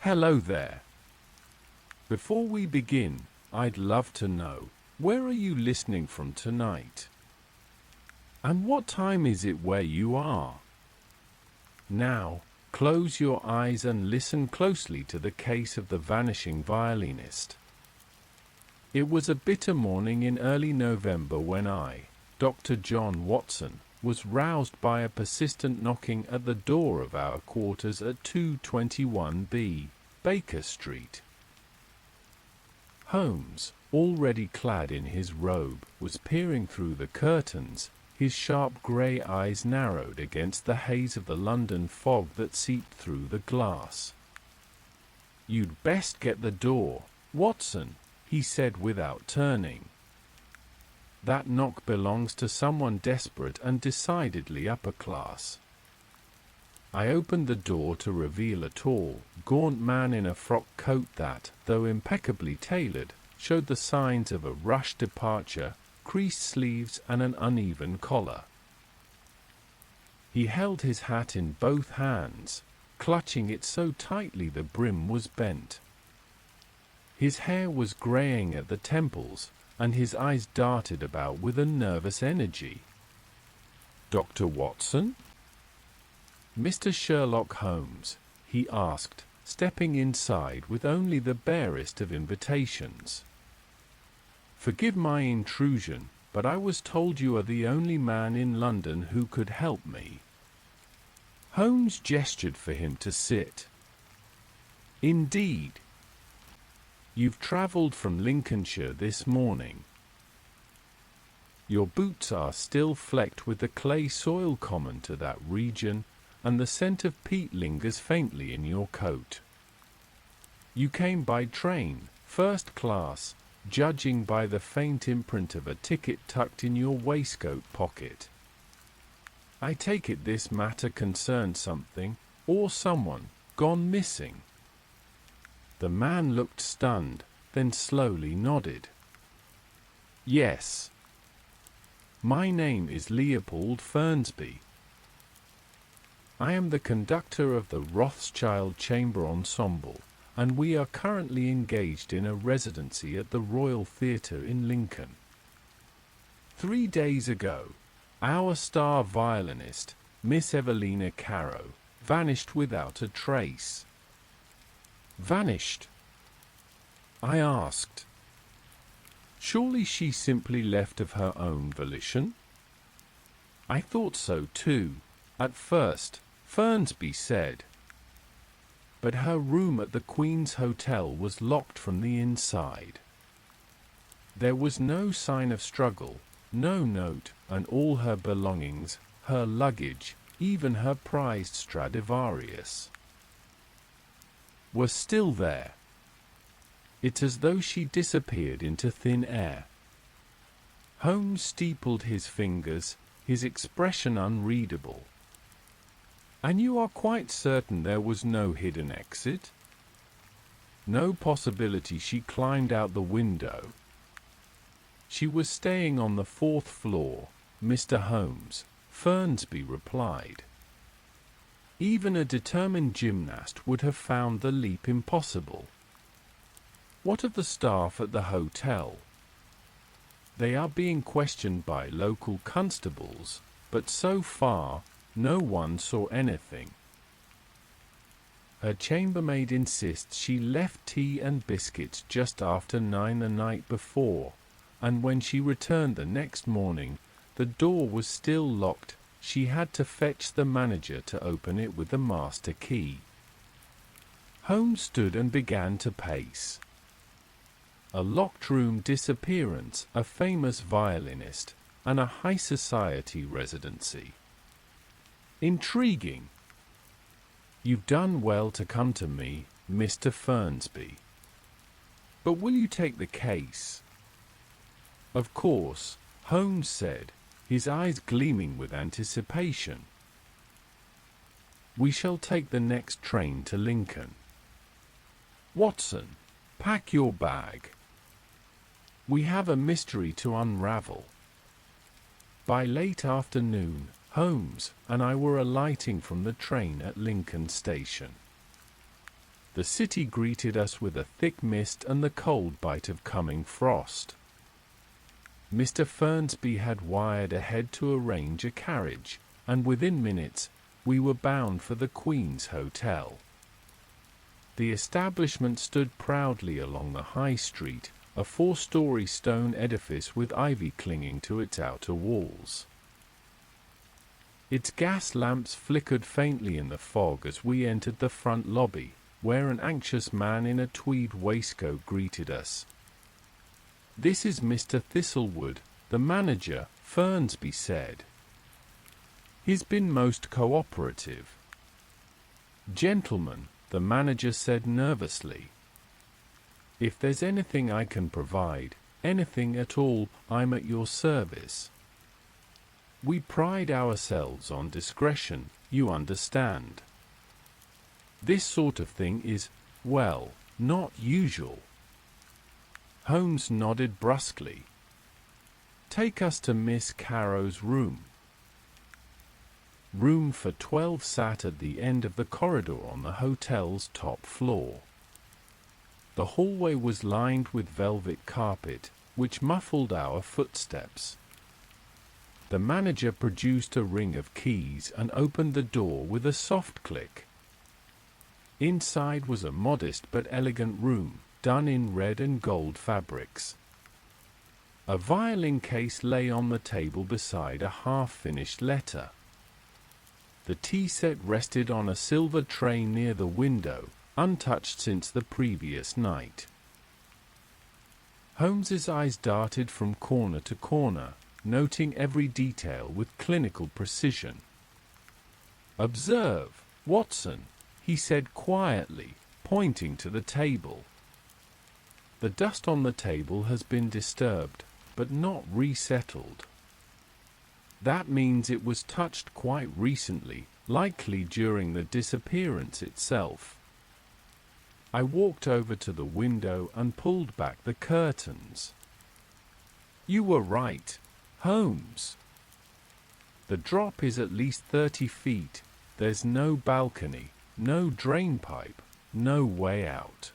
Hello there. Before we begin, I'd love to know, where are you listening from tonight? And what time is it where you are? Now, close your eyes and listen closely to the case of the vanishing violinist. It was a bitter morning in early November when I, Dr. John Watson, was roused by a persistent knocking at the door of our quarters at 221B, Baker Street. Holmes, already clad in his robe, was peering through the curtains, his sharp grey eyes narrowed against the haze of the London fog that seeped through the glass. "You'd best get the door, Watson," he said without turning. "That knock belongs to someone desperate and decidedly upper class." I opened the door to reveal a tall, gaunt man in a frock coat that, though impeccably tailored, showed the signs of a rushed departure, creased sleeves and an uneven collar. He held his hat in both hands, clutching it so tightly the brim was bent. His hair was greying at the temples, and his eyes darted about with a nervous energy. "Dr. Watson?" "Mr. Sherlock Holmes?" he asked, stepping inside with only the barest of invitations. "Forgive my intrusion, but I was told you are the only man in London who could help me." Holmes gestured for him to sit. "Indeed. You've travelled from Lincolnshire this morning. Your boots are still flecked with the clay soil common to that region, and the scent of peat lingers faintly in your coat. You came by train, first class, judging by the faint imprint of a ticket tucked in your waistcoat pocket. I take it this matter concerns something, or someone, gone missing." The man looked stunned, then slowly nodded. "Yes. My name is Leopold Fernsby. I am the conductor of the Rothschild Chamber Ensemble, and we are currently engaged in a residency at the Royal Theatre in Lincoln. 3 days ago, our star violinist, Miss Evelina Caro, vanished without a trace." "Vanished?" I asked. "Surely she simply left of her own volition?" "I thought so too, at first," Fernsby said. "But her room at the Queen's Hotel was locked from the inside. There was no sign of struggle, no note, and all her belongings, her luggage, even her prized Stradivarius, were still there. It's as though she disappeared into thin air." Holmes steepled his fingers, his expression unreadable. "And you are quite certain there was no hidden exit? No possibility she climbed out the window?" "She was staying on the 4th floor, Mr. Holmes," Fernsby replied. "Even a determined gymnast would have found the leap impossible." "What of the staff at the hotel?" "They are being questioned by local constables, but so far, no one saw anything. Her chambermaid insists she left tea and biscuits just after 9 the night before, and when she returned the next morning, the door was still locked. She had to fetch the manager to open it with the master key." Holmes stood and began to pace. A locked room disappearance, a famous violinist, and a high society residency. Intriguing. "You've done well to come to me, Mr. Fernsby. But will you take the case?" "Of course," Holmes said, his eyes gleaming with anticipation. "We shall take the next train to Lincoln. Watson, pack your bag. We have a mystery to unravel." By late afternoon, Holmes and I were alighting from the train at Lincoln Station. The city greeted us with a thick mist and the cold bite of coming frost. Mr. Fernsby had wired ahead to arrange a carriage, and within minutes, we were bound for the Queen's Hotel. The establishment stood proudly along the High Street, a 4-story stone edifice with ivy clinging to its outer walls. Its gas lamps flickered faintly in the fog as we entered the front lobby, where an anxious man in a tweed waistcoat greeted us. "This is Mr. Thistlewood, the manager," Fernsby said. "He's been most cooperative." "Gentlemen," the manager said nervously, "if there's anything I can provide, anything at all, I'm at your service. We pride ourselves on discretion, you understand. This sort of thing is, well, not usual." Holmes nodded brusquely. "Take us to Miss Carrow's room." Room for 12 sat at the end of the corridor on the hotel's top floor. The hallway was lined with velvet carpet, which muffled our footsteps. The manager produced a ring of keys and opened the door with a soft click. Inside was a modest but elegant room, done in red and gold fabrics. A violin case lay on the table beside a half-finished letter. The tea set rested on a silver tray near the window, untouched since the previous night. Holmes's eyes darted from corner to corner, noting every detail with clinical precision. "Observe, Watson," he said quietly, pointing to the table. "The dust on the table has been disturbed, but not resettled. That means it was touched quite recently, likely during the disappearance itself." I walked over to the window and pulled back the curtains. "You were right, Holmes. The drop is at least 30 feet. There's no balcony, no drain pipe, no way out."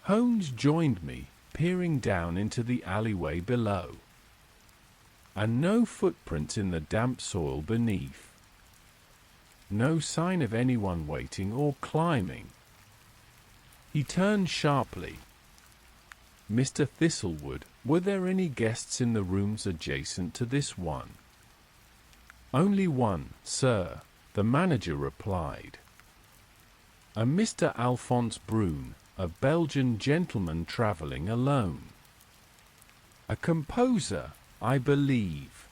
Holmes joined me, peering down into the alleyway below. And no footprints in the damp soil beneath. No sign of anyone waiting or climbing. He turned sharply. "Mr. Thistlewood, were there any guests in the rooms adjacent to this one?" "Only one, sir," the manager replied. "A Mr. Alphonse Brune, a Belgian gentleman traveling alone. A composer, I believe."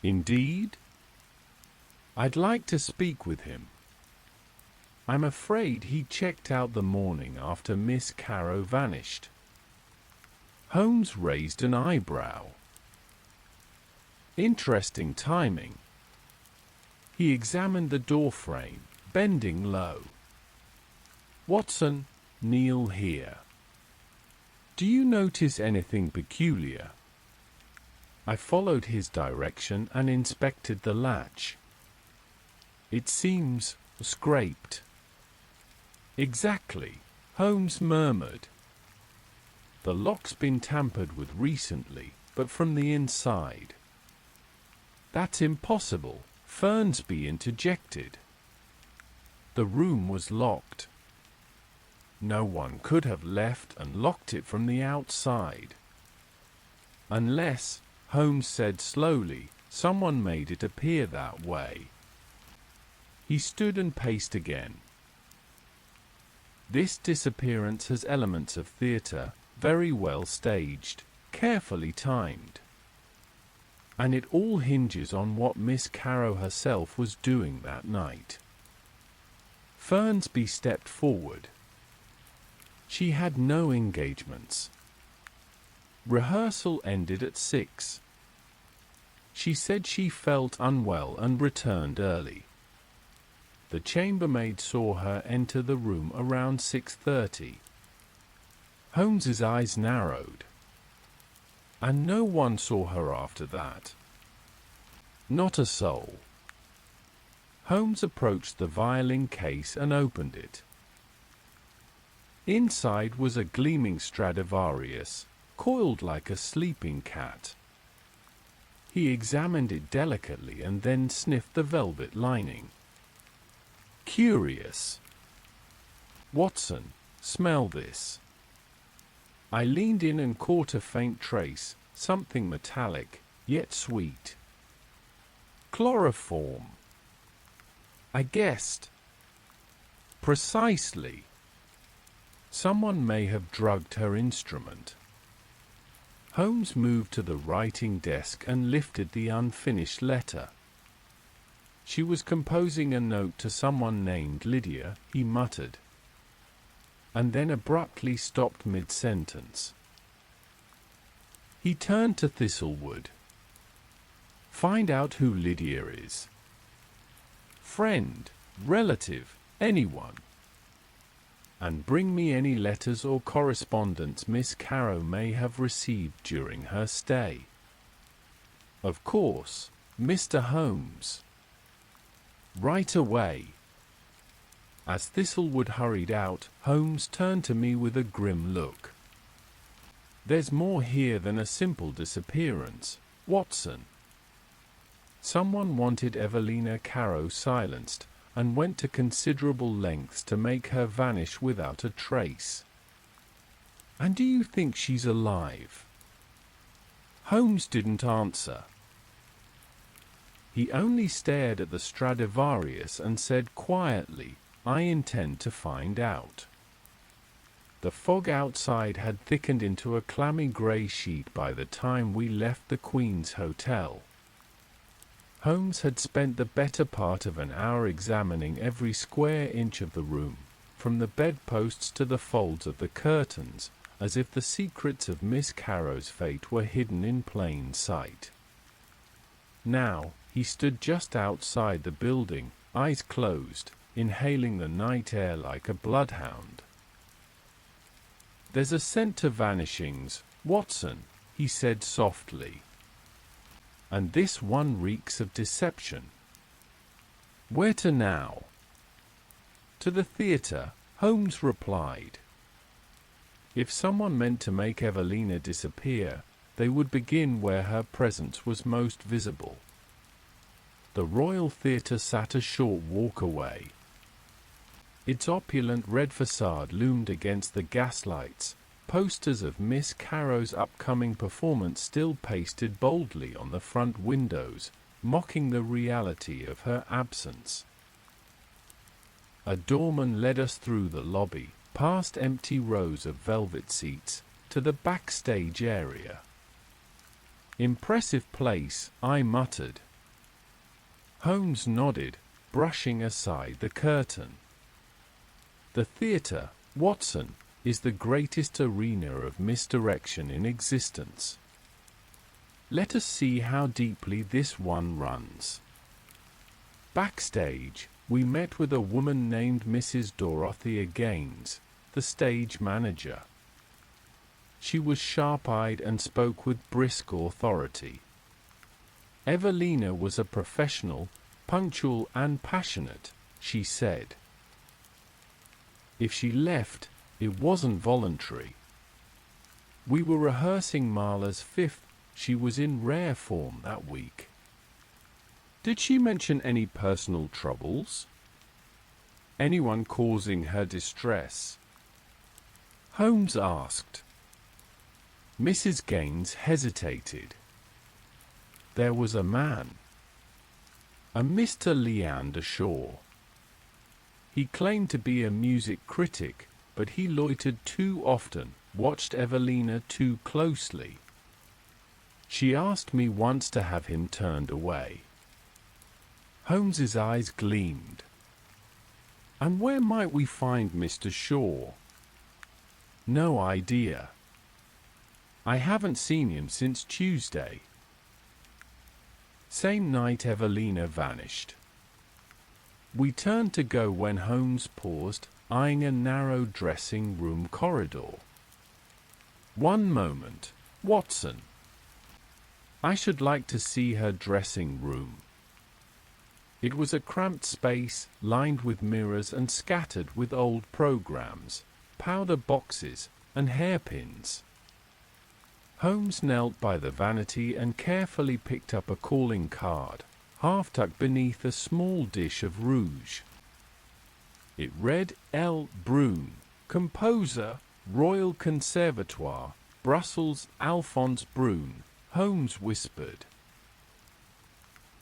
"Indeed?" "I'd like to speak with him." "I'm afraid he checked out the morning after Miss Carrow vanished." Holmes raised an eyebrow. "Interesting timing." He examined the door frame, bending low. "Watson, kneel here. Do you notice anything peculiar?" I followed his direction and inspected the latch. "It seems scraped." "Exactly," Holmes murmured. "The lock's been tampered with recently, but from the inside." "That's impossible," Fernsby interjected. "The room was locked. No one could have left and locked it from the outside. Unless," Holmes said slowly, "someone made it appear that way." He stood and paced again. "This disappearance has elements of theatre, very well staged, carefully timed. And it all hinges on what Miss Carrow herself was doing that night." Fernsby stepped forward. "She had no engagements. Rehearsal ended at 6. She said she felt unwell and returned early. The chambermaid saw her enter the room around 6:30. Holmes's eyes narrowed. "And no one saw her after that?" "Not a soul." Holmes approached the violin case and opened it. Inside was a gleaming Stradivarius, coiled like a sleeping cat. He examined it delicately and then sniffed the velvet lining. Curious. "Watson, smell this." I leaned in and caught a faint trace, something metallic, yet sweet. Chloroform. I guessed. Precisely. Someone may have drugged her instrument. Holmes moved to the writing desk and lifted the unfinished letter. She was composing a note to someone named Lydia, he muttered, and then abruptly stopped mid-sentence. He turned to Thistlewood. "Find out who Lydia is. Friend, relative, anyone. And bring me any letters or correspondence Miss Carrow may have received during her stay. Of course, Mr. Holmes." "Right away." As Thistlewood hurried out, Holmes turned to me with a grim look. "There's more here than a simple disappearance, Watson. Someone wanted Evelina Carrow silenced, and went to considerable lengths to make her vanish without a trace. And do you think she's alive?" Holmes didn't answer. He only stared at the Stradivarius and said quietly, "I intend to find out." The fog outside had thickened into a clammy grey sheet by the time we left the Queen's Hotel. Holmes had spent the better part of an hour examining every square inch of the room, from the bedposts to the folds of the curtains, as if the secrets of Miss Carrow's fate were hidden in plain sight. Now, he stood just outside the building, eyes closed, inhaling the night air like a bloodhound. "There's a scent to vanishings, Watson," he said softly. "And this one reeks of deception. Where to now?" "To the theatre," Holmes replied. If someone meant to make Evelina disappear, they would begin where her presence was most visible. The Royal Theatre sat a short walk away. Its opulent red facade loomed against the gaslights, posters of Miss Carrow's upcoming performance still pasted boldly on the front windows, mocking the reality of her absence. A doorman led us through the lobby, past empty rows of velvet seats, to the backstage area. "Impressive place," I muttered. Holmes nodded, brushing aside the curtain. "The theatre, Watson, is the greatest arena of misdirection in existence. Let us see how deeply this one runs." Backstage, we met with a woman named Mrs. Dorothea Gaines, the stage manager. She was sharp-eyed and spoke with brisk authority. Evelina was a professional, punctual and passionate, she said. If she left, it wasn't voluntary. We were rehearsing Mahler's Fifth. She was in rare form that week. "Did she mention any personal troubles? Anyone causing her distress?" Holmes asked. Mrs. Gaines hesitated. "There was a man. A Mr. Leander Shaw. He claimed to be a music critic, but he loitered too often, watched Evelina too closely. She asked me once to have him turned away." Holmes's eyes gleamed. "And where might we find Mr. Shaw?" "No idea. I haven't seen him since Tuesday." Same night Evelina vanished. We turned to go when Holmes paused, eyeing a narrow dressing-room corridor. "One moment, Watson. I should like to see her dressing room." It was a cramped space, lined with mirrors and scattered with old programs, powder boxes, and hairpins. Holmes knelt by the vanity and carefully picked up a calling card, half tucked beneath a small dish of rouge. It read L. Brune, composer, Royal Conservatoire, Brussels. Alphonse Brune, Holmes whispered.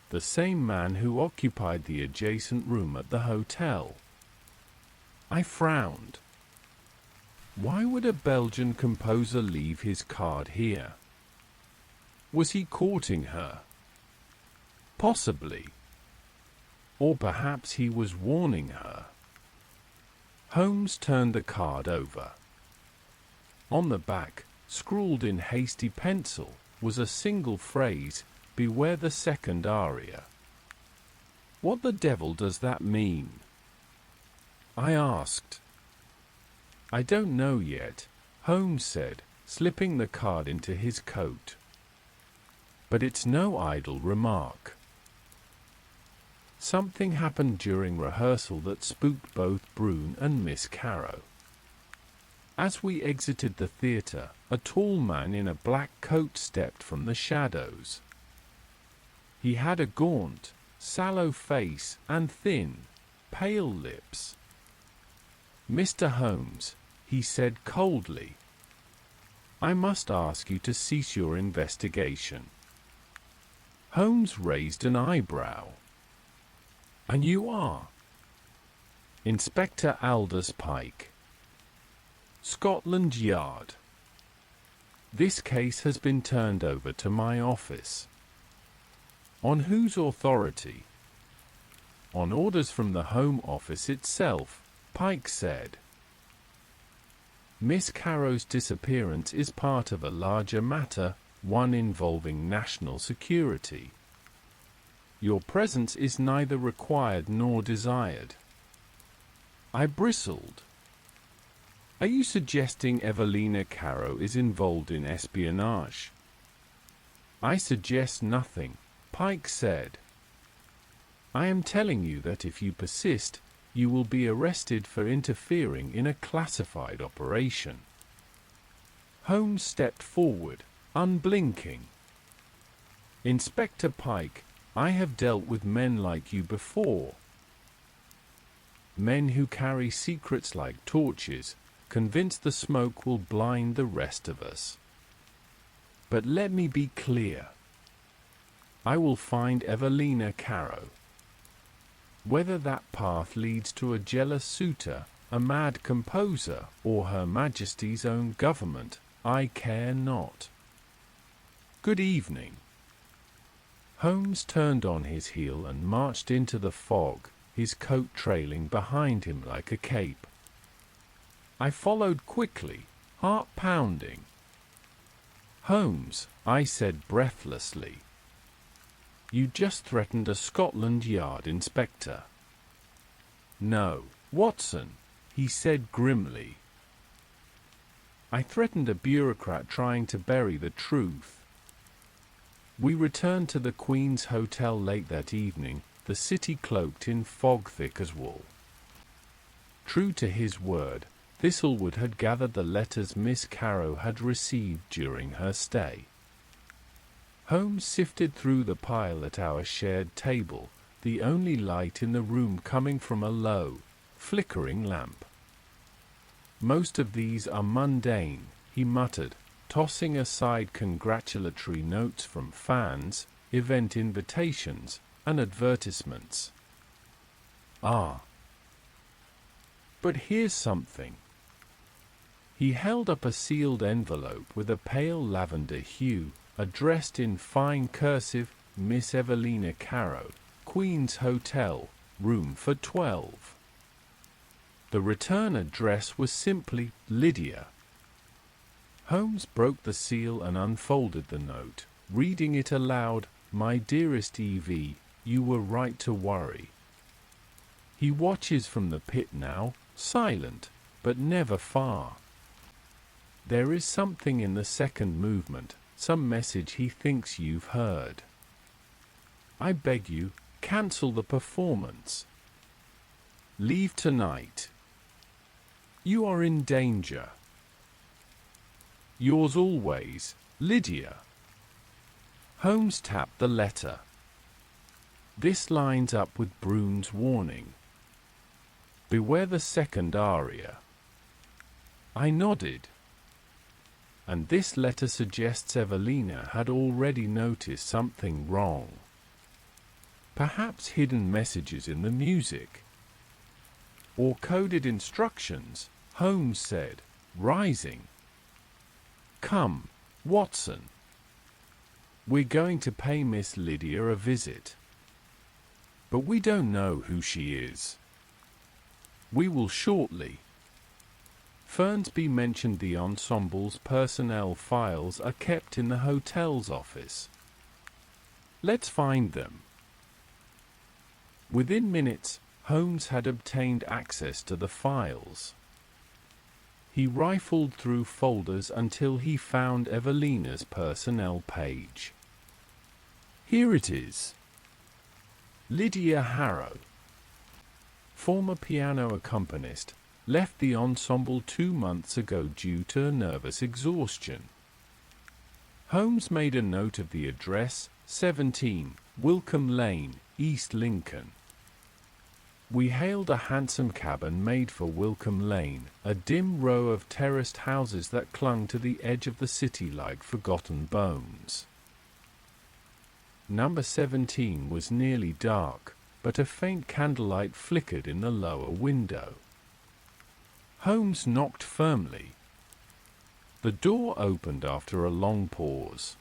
The same man who occupied the adjacent room at the hotel. I frowned. Why would a Belgian composer leave his card here? Was he courting her? Possibly. Or perhaps he was warning her. Holmes turned the card over. On the back, scrawled in hasty pencil, was a single phrase, "Beware the second aria." What the devil does that mean? I asked. I don't know yet, Holmes said, slipping the card into his coat. But it's no idle remark. Something happened during rehearsal that spooked both Brune and Miss Carrow. As we exited the theatre, a tall man in a black coat stepped from the shadows. He had a gaunt, sallow face and thin, pale lips. "Mr. Holmes," he said coldly, "I must ask you to cease your investigation." Holmes raised an eyebrow. "And you are?" "Inspector Aldous Pike, Scotland Yard. This case has been turned over to my office." "On whose authority?" "On orders from the Home Office itself," Pike said. "Miss Carrow's disappearance is part of a larger matter, one involving national security. Your presence is neither required nor desired." I bristled. "Are you suggesting Evelina Carrow is involved in espionage?" "I suggest nothing," Pike said. "I am telling you that if you persist, you will be arrested for interfering in a classified operation." Holmes stepped forward, unblinking. "Inspector Pike, I have dealt with men like you before. Men who carry secrets like torches, convinced the smoke will blind the rest of us. But let me be clear. I will find Evelina Carrow. Whether that path leads to a jealous suitor, a mad composer, or Her Majesty's own government, I care not. Good evening." Holmes turned on his heel and marched into the fog, his coat trailing behind him like a cape. I followed quickly, heart pounding. "Holmes," I said breathlessly, "you just threatened a Scotland Yard inspector." "No, Watson," he said grimly. "I threatened a bureaucrat trying to bury the truth." We returned to the Queen's Hotel late that evening, the city cloaked in fog thick as wool. True to his word, Thistlewood had gathered the letters Miss Carrow had received during her stay. Holmes sifted through the pile at our shared table, the only light in the room coming from a low, flickering lamp. "Most of these are mundane," he muttered, tossing aside congratulatory notes from fans, event invitations, and advertisements. "Ah. But here's something." He held up a sealed envelope with a pale lavender hue, addressed in fine cursive, "Miss Evelina Carrow, Queen's Hotel, room for 12. The return address was simply Lydia. Holmes broke the seal and unfolded the note, reading it aloud. "My dearest Evie, you were right to worry. He watches from the pit now, silent, but never far. There is something in the second movement, some message he thinks you've heard. I beg you, cancel the performance. Leave tonight. You are in danger. Yours always, Lydia. Holmes tapped the letter. This lines up with Brune's warning. Beware the second aria. I nodded. And this letter suggests Evelina had already noticed something wrong. Perhaps hidden messages in the music. Or coded instructions, Holmes said, rising. Come, Watson. We're going to pay Miss Lydia a visit. But we don't know who she is. We will shortly. Fernsby mentioned the ensemble's personnel files are kept in the hotel's office. Let's find them. Within minutes, Holmes had obtained access to the files. He rifled through folders until he found Evelina's personnel page. Here it is. Lydia Harrow, former piano accompanist, left the ensemble 2 months ago due to nervous exhaustion. Holmes made a note of the address, 17, Wilcombe Lane, East Lincoln. We hailed a hansom cab and made for Wilcombe Lane, a dim row of terraced houses that clung to the edge of the city like forgotten bones. Number 17 was nearly dark, but a faint candlelight flickered in the lower window. Holmes knocked firmly. The door opened after a long pause.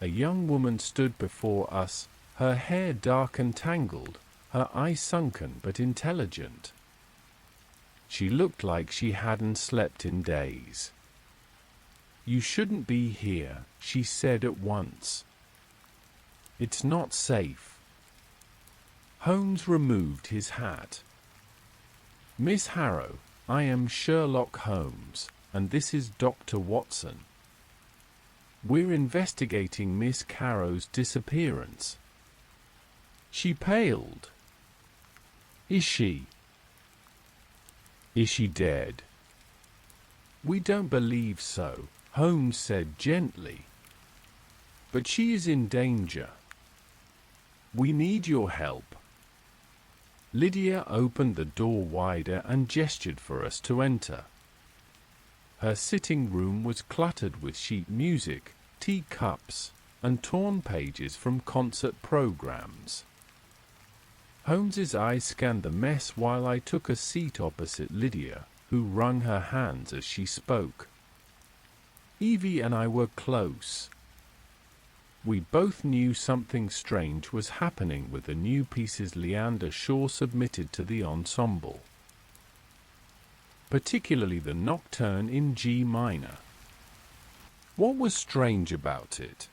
A young woman stood before us, her hair dark and tangled, her eyes sunken but intelligent. She looked like she hadn't slept in days. "You shouldn't be here," she said at once. "It's not safe." Holmes removed his hat. "Miss Harrow, I am Sherlock Holmes, and this is Dr. Watson. We're investigating Miss Harrow's disappearance." She paled. Is she dead?" "We don't believe so," Holmes said gently. "But she is in danger. We need your help." Lydia opened the door wider and gestured for us to enter. Her sitting room was cluttered with sheet music, teacups, and torn pages from concert programs. Holmes's eyes scanned the mess while I took a seat opposite Lydia, who wrung her hands as she spoke. Evie and I were close. We both knew something strange was happening with the new pieces Leander Shaw submitted to the ensemble, particularly the Nocturne in G minor. What was strange about it?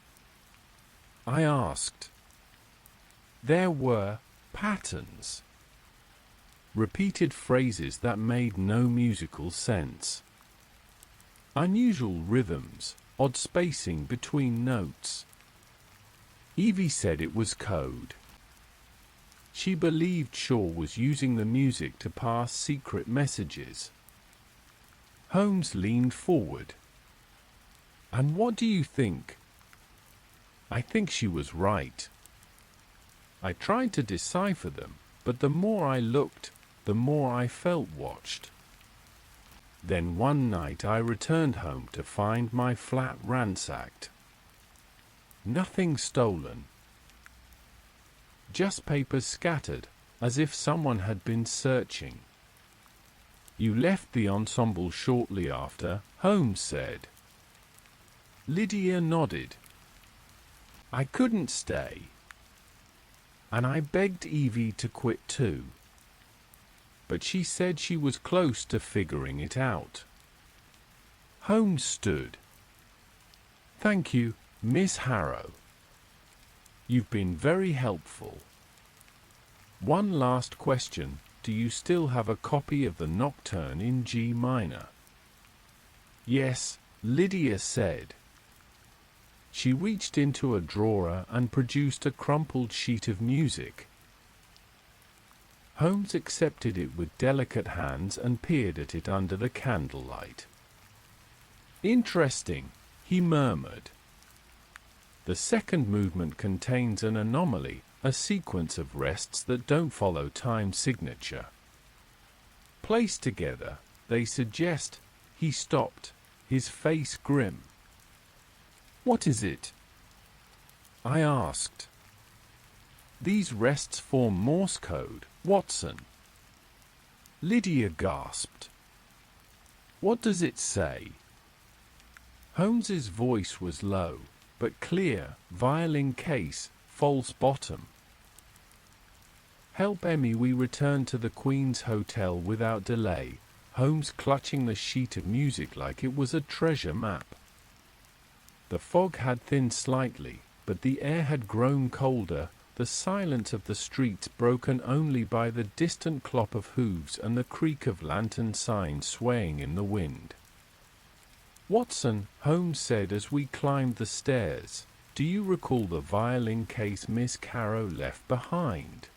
I asked. There were patterns. Repeated phrases that made no musical sense. Unusual rhythms, odd spacing between notes. Evie said it was code. She believed Shaw was using the music to pass secret messages. Holmes leaned forward. "And what do you think?" I think she was right. I tried to decipher them, but the more I looked, the more I felt watched. Then one night I returned home to find my flat ransacked. Nothing stolen. Just papers scattered, as if someone had been searching. "You left the ensemble shortly after," Holmes said. Lydia nodded. "I couldn't stay. And I begged Evie to quit too. But she said she was close to figuring it out." Holmes stood. "Thank you, Miss Harrow. You've been very helpful. One last question, do you still have a copy of the Nocturne in G minor?" "Yes," Lydia said. She reached into a drawer and produced a crumpled sheet of music. Holmes accepted it with delicate hands and peered at it under the candlelight. "Interesting," he murmured. "The second movement contains an anomaly, a sequence of rests that don't follow time signature. Placed together, they suggest—" He stopped, his face grim. "What is it?" I asked. "These rests form Morse code, Watson." Lydia gasped. "What does it say?" Holmes's voice was low, but clear. Violin case, false bottom. "Help Emmy." We returned to the Queen's Hotel without delay, Holmes clutching the sheet of music like it was a treasure map. The fog had thinned slightly, but the air had grown colder, the silence of the streets broken only by the distant clop of hooves and the creak of lantern signs swaying in the wind. "Watson," Holmes said as we climbed the stairs, "do you recall the violin case Miss Carrow left behind?"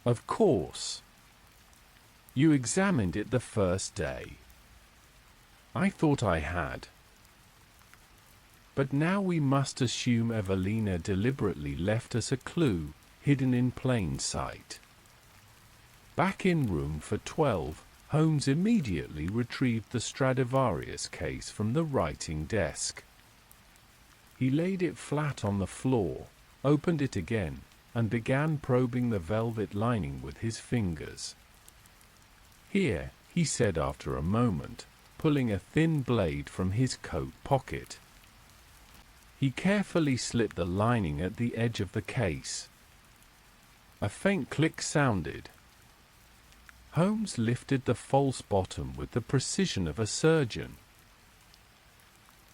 "Of course. You examined it the first day." "I thought I had. But now we must assume Evelina deliberately left us a clue, hidden in plain sight." Back in room for 12, Holmes immediately retrieved the Stradivarius case from the writing desk. He laid it flat on the floor, opened it again, and began probing the velvet lining with his fingers. "Here," he said after a moment, pulling a thin blade from his coat pocket. He carefully slit the lining at the edge of the case. A faint click sounded. Holmes lifted the false bottom with the precision of a surgeon.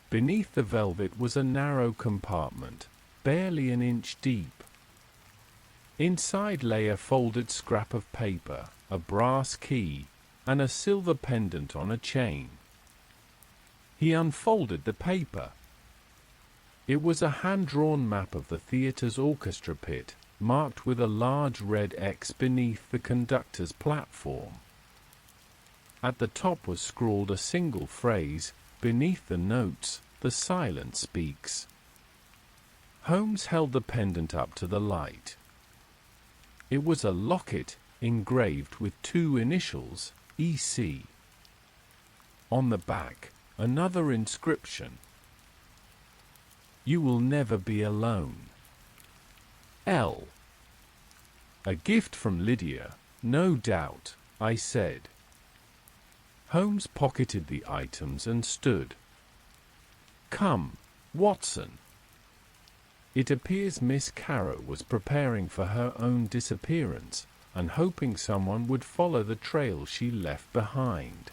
Beneath the velvet was a narrow compartment, barely an inch deep. Inside lay a folded scrap of paper, a brass key, and a silver pendant on a chain. He unfolded the paper. It was a hand-drawn map of the theatre's orchestra pit, marked with a large red X beneath the conductor's platform. At the top was scrawled a single phrase, beneath the notes, "The silent speaks." Holmes held the pendant up to the light. It was a locket, engraved with two initials, EC. On the back, another inscription: "You will never be alone. L." "A gift from Lydia, no doubt," I said. Holmes pocketed the items and stood. "Come, Watson." It appears Miss Carrow was preparing for her own disappearance, and hoping someone would follow the trail she left behind.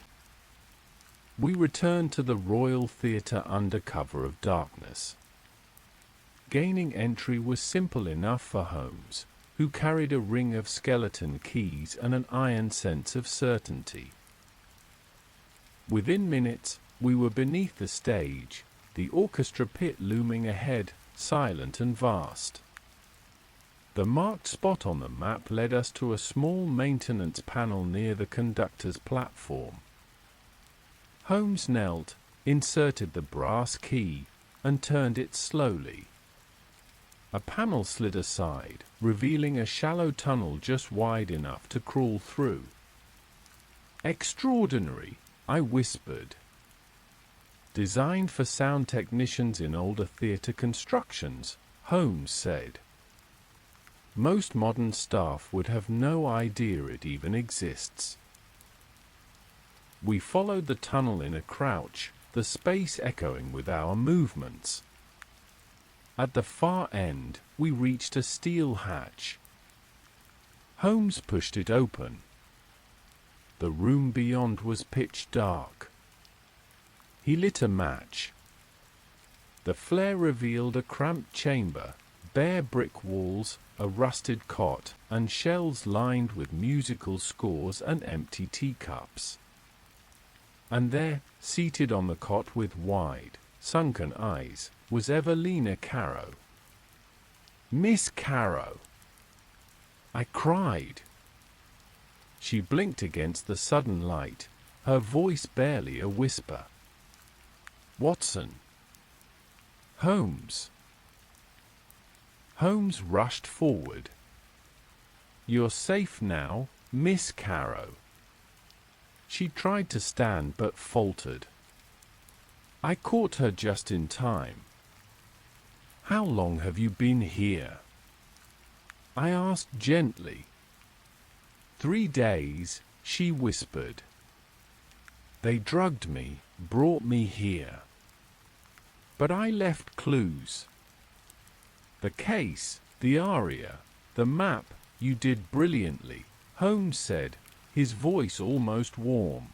We returned to the Royal Theatre under cover of darkness. Gaining entry was simple enough for Holmes, who carried a ring of skeleton keys and an iron sense of certainty. Within minutes, we were beneath the stage, the orchestra pit looming ahead, silent and vast. The marked spot on the map led us to a small maintenance panel near the conductor's platform. Holmes knelt, inserted the brass key, and turned it slowly. A panel slid aside, revealing a shallow tunnel just wide enough to crawl through. "Extraordinary," I whispered. "Designed for sound technicians in older theatre constructions," Holmes said. "Most modern staff would have no idea it even exists." We followed the tunnel in a crouch, the space echoing with our movements. At the far end, we reached a steel hatch. Holmes pushed it open. The room beyond was pitch dark. He lit a match. The flare revealed a cramped chamber, bare brick walls, a rusted cot, and shelves lined with musical scores and empty teacups. And there, seated on the cot with wide, sunken eyes, was Evelina Caro. "Miss Caro!" I cried. She blinked against the sudden light, her voice barely a whisper. "Watson." "Holmes." Holmes rushed forward. "You're safe now, Miss Caro." She tried to stand but faltered. I caught her just in time. "How long have you been here?" I asked gently. 3 days, she whispered. "They drugged me, brought me here. But I left clues. The case, the aria, the map, you did brilliantly," Holmes said, his voice almost warm.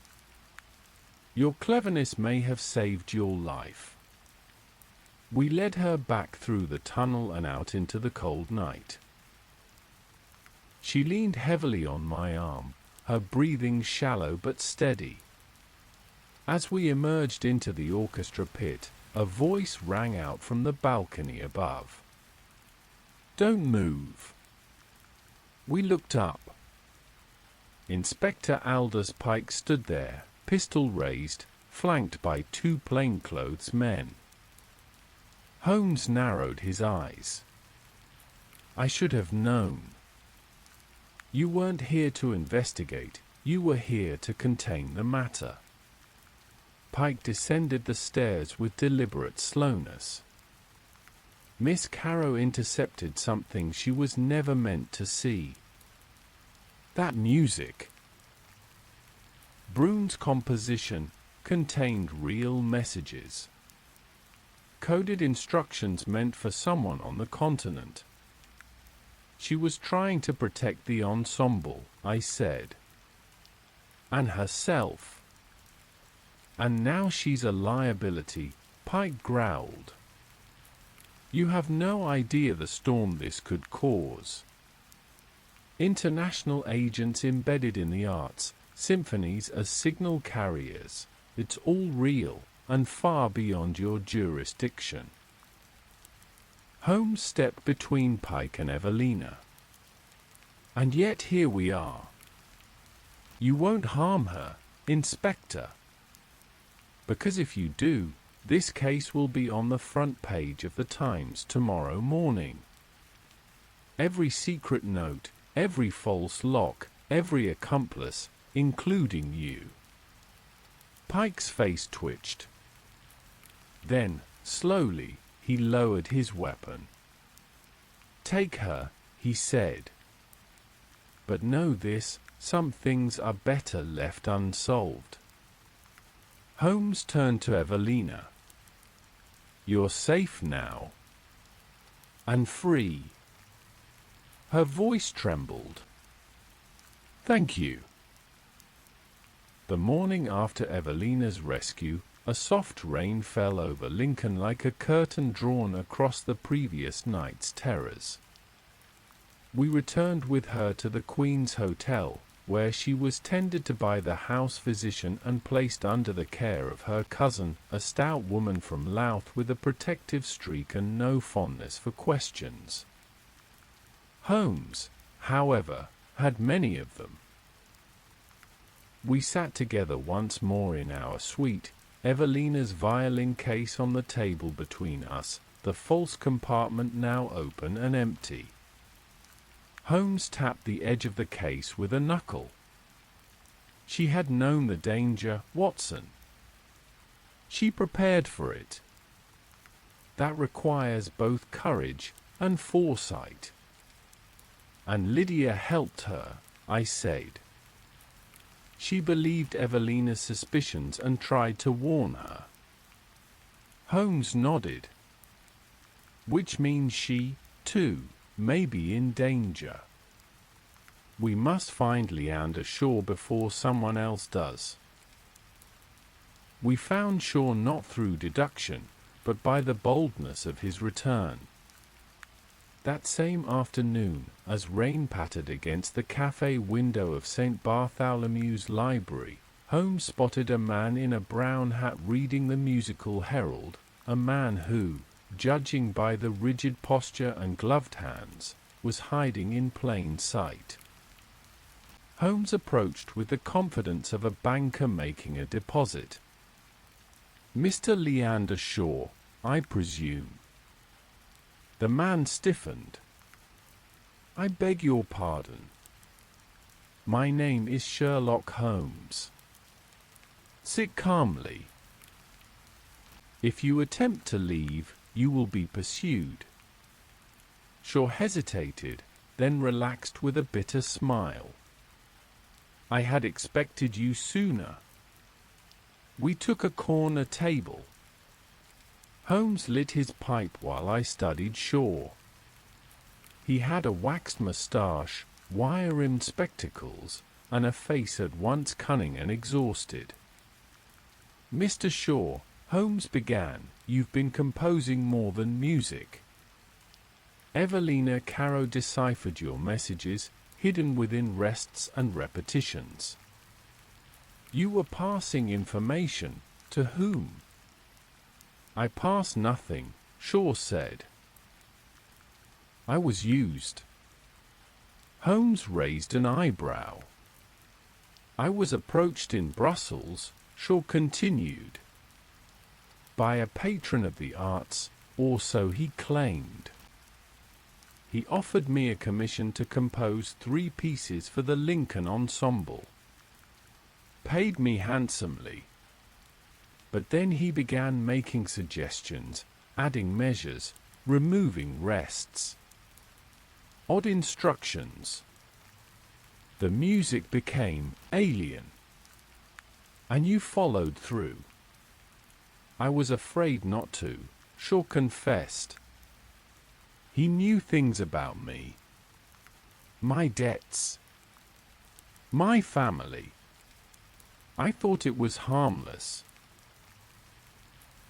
"Your cleverness may have saved your life." We led her back through the tunnel and out into the cold night. She leaned heavily on my arm, her breathing shallow but steady. As we emerged into the orchestra pit, a voice rang out from the balcony above. "Don't move." We looked up. Inspector Aldous Pike stood there, pistol raised, flanked by 2 plainclothes men. Holmes narrowed his eyes. "I should have known. You weren't here to investigate, you were here to contain the matter." Pike descended the stairs with deliberate slowness. Miss Caro intercepted something she was never meant to see. That music. Brune's composition contained real messages. Coded instructions meant for someone on the continent. She was trying to protect the ensemble, I said. And herself. "And now she's a liability," Pike growled. "You have no idea the storm this could cause. International agents embedded in the arts, symphonies as signal carriers. It's all real, and far beyond your jurisdiction." Holmes stepped between Pike and Evelina. "And yet here we are. You won't harm her, Inspector. Because if you do, this case will be on the front page of the Times tomorrow morning. Every secret note, every false lock, every accomplice, including you." Pike's face twitched. Then, slowly, he lowered his weapon. "Take her," he said. "But know this, some things are better left unsolved." Holmes turned to Evelina. "You're safe now. And free." Her voice trembled. "Thank you." The morning after Evelina's rescue, a soft rain fell over Lincoln like a curtain drawn across the previous night's terrors. We returned with her to the Queen's Hotel, where she was tended to by the house physician and placed under the care of her cousin, a stout woman from Louth with a protective streak and no fondness for questions. Holmes, however, had many of them. We sat together once more in our suite, Evelina's violin case on the table between us, the false compartment now open and empty. Holmes tapped the edge of the case with a knuckle. She had known the danger, Watson. She prepared for it. That requires both courage and foresight. And Lydia helped her, I said. She believed Evelina's suspicions and tried to warn her. Holmes nodded. Which means she, too, may be in danger. We must find Leander Shaw before someone else does. We found Shaw not through deduction, but by the boldness of his return. That same afternoon, as rain pattered against the cafe window of St. Bartholomew's Library, Holmes spotted a man in a brown hat reading the Musical Herald, a man who, judging by the rigid posture and gloved hands, was hiding in plain sight. Holmes approached with the confidence of a banker making a deposit. "Mr. Leander Shaw, I presume?" The man stiffened. "I beg your pardon. My name is Sherlock Holmes." "Sit calmly. If you attempt to leave, you will be pursued." Shaw hesitated, then relaxed with a bitter smile. "I had expected you sooner." We took a corner table. Holmes lit his pipe while I studied Shaw. He had a waxed moustache, wire-rimmed spectacles, and a face at once cunning and exhausted. "Mr. Shaw," Holmes began, "you've been composing more than music. Evelina Caro deciphered your messages, hidden within rests and repetitions. You were passing information. To whom?" "I pass nothing," Shaw said. "I was used." Holmes raised an eyebrow. "I was approached in Brussels," Shaw continued, "by a patron of the arts, or so he claimed. He offered me a commission to compose 3 pieces for the Lincoln Ensemble. Paid me handsomely. But then he began making suggestions, adding measures, removing rests. Odd instructions. The music became alien. And you followed through." "I was afraid not to," Shaw confessed. "He knew things about me. My debts. My family. I thought it was harmless.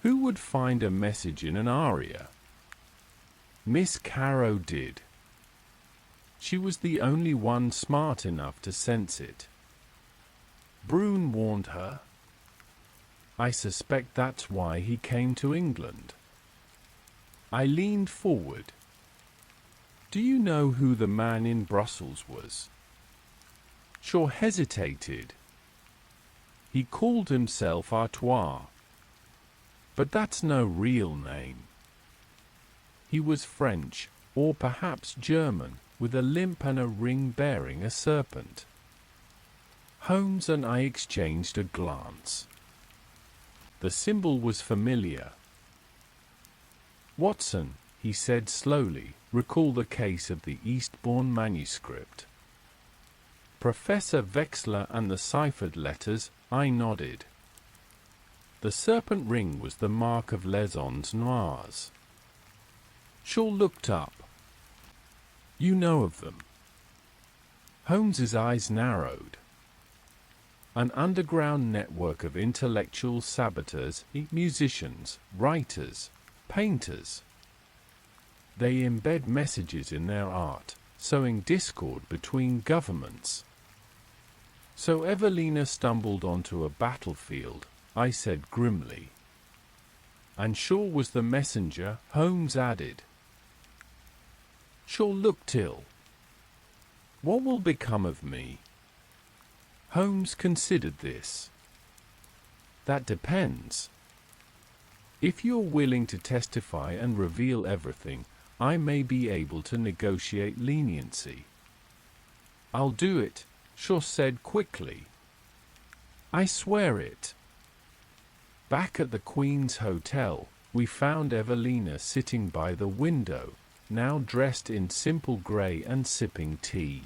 Who would find a message in an aria? Miss Caro did. She was the only one smart enough to sense it. Brune warned her. I suspect that's why he came to England." I leaned forward. "Do you know who the man in Brussels was?" Shaw hesitated. "He called himself Artois. But that's no real name. He was French, or perhaps German, with a limp and a ring bearing a serpent." Holmes and I exchanged a glance. The symbol was familiar. "Watson," he said slowly, "recall the case of the Eastbourne manuscript." "Professor Wexler and the ciphered letters," I nodded. "The serpent ring was the mark of les ons noirs." Shaw looked up. "You know of them?" Holmes's eyes narrowed. "An underground network of intellectual saboteurs, musicians, writers, painters. They embed messages in their art, sowing discord between governments." "So Evelina stumbled onto a battlefield," I said grimly. "And Shaw was the messenger," Holmes added. Shaw looked ill. "What will become of me?" Holmes considered this. "That depends. If you're willing to testify and reveal everything, I may be able to negotiate leniency." "I'll do it," Shaw said quickly. "I swear it." Back at the Queen's Hotel, we found Evelina sitting by the window, now dressed in simple grey and sipping tea.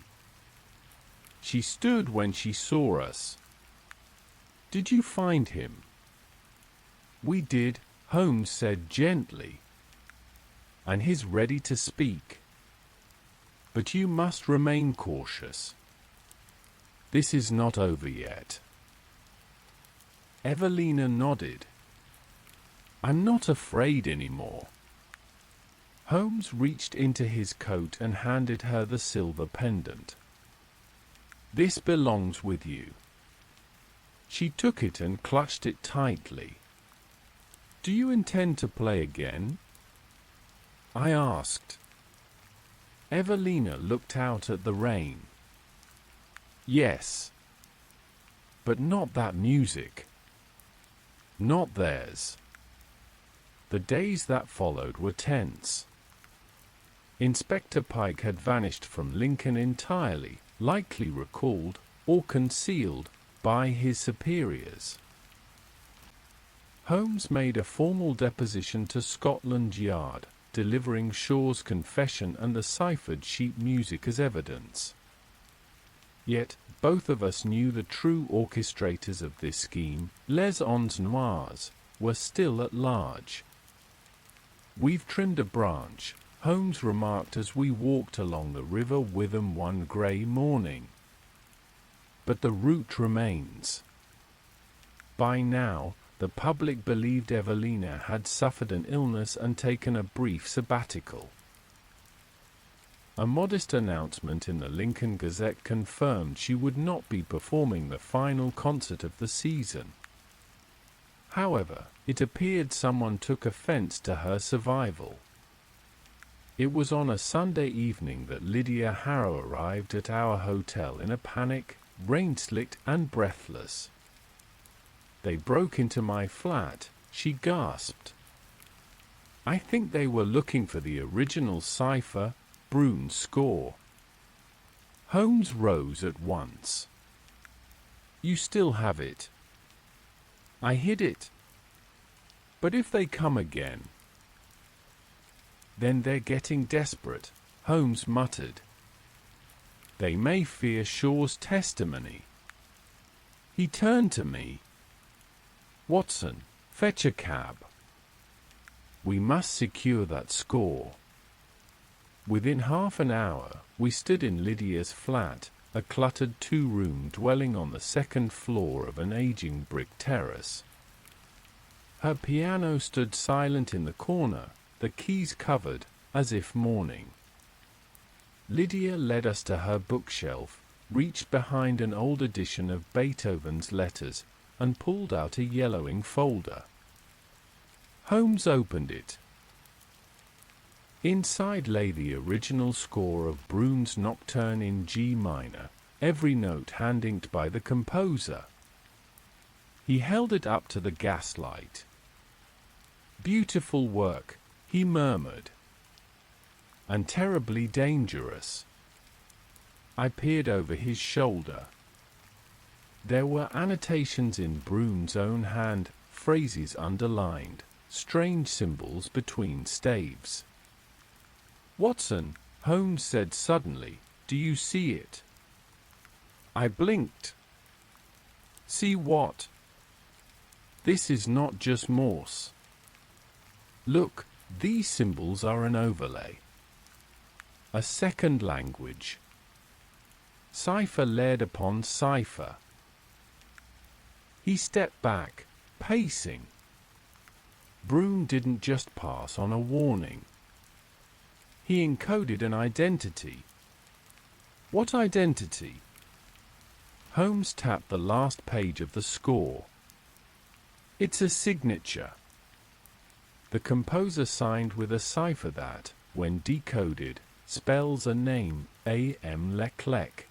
She stood when she saw us. "Did you find him?" "We did," Holmes said gently. "And he's ready to speak. But you must remain cautious. This is not over yet." Evelina nodded. "I'm not afraid anymore." Holmes reached into his coat and handed her the silver pendant. "This belongs with you." She took it and clutched it tightly. "Do you intend to play again?" I asked. Evelina looked out at the rain. "Yes. But not that music. Not theirs." The days that followed were tense. Inspector Pike had vanished from Lincoln entirely, likely recalled, or concealed, by his superiors. Holmes made a formal deposition to Scotland Yard, delivering Shaw's confession and the ciphered sheet music as evidence. Yet, both of us knew the true orchestrators of this scheme, les ons noirs, were still at large. "We've trimmed a branch," Holmes remarked as we walked along the River Witham one grey morning. "But the root remains." By now, the public believed Evelina had suffered an illness and taken a brief sabbatical. A modest announcement in the Lincoln Gazette confirmed she would not be performing the final concert of the season. However, it appeared someone took offense to her survival. It was on a Sunday evening that Lydia Harrow arrived at our hotel in a panic, rain-slicked and breathless. "They broke into my flat," she gasped. "I think they were looking for the original cipher, Brune's score." Holmes rose at once. "You still have it?" "I hid it." "But if they come again?" "Then they're getting desperate," Holmes muttered. "They may fear Shaw's testimony." He turned to me. "Watson, fetch a cab. We must secure that score." Within half an hour, we stood in Lydia's flat, a cluttered two-room dwelling on the second floor of an aging brick terrace. Her piano stood silent in the corner, the keys covered, as if mourning. Lydia led us to her bookshelf, reached behind an old edition of Beethoven's Letters, and pulled out a yellowing folder. Holmes opened it. Inside lay the original score of Brune's Nocturne in G minor, every note hand-inked by the composer. He held it up to the gaslight. "Beautiful work," he murmured. "And terribly dangerous." I peered over his shoulder. There were annotations in Brune's own hand, phrases underlined, strange symbols between staves. "Watson," Holmes said suddenly, "do you see it?" I blinked. "See what?" "This is not just Morse. Look, these symbols are an overlay. A second language. Cipher layered upon cipher." He stepped back, pacing. Brune didn't just pass on a warning. He encoded an identity. "What identity?" Holmes tapped the last page of the score. "It's a signature. The composer signed with a cipher that, when decoded, spells a name, A.M. Leclerc."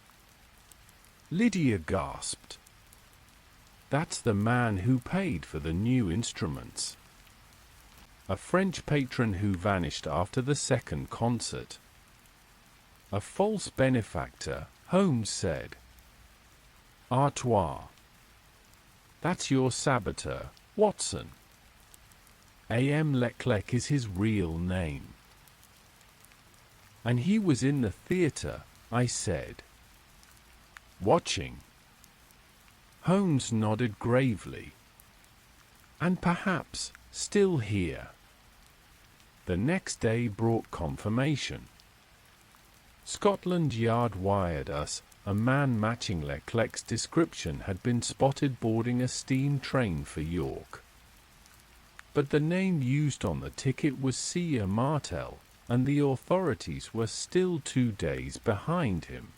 Lydia gasped. "That's the man who paid for the new instruments. A French patron who vanished after the second concert." "A false benefactor," Holmes said. "Artois. That's your saboteur, Watson. A.M. Leclerc is his real name." "And he was in the theatre," I said. "Watching." Holmes nodded gravely. "And perhaps still here." The next day brought confirmation. Scotland Yard wired us, a man matching Leclerc's description had been spotted boarding a steam train for York. But the name used on the ticket was Sia Martel, and the authorities were still 2 days behind him.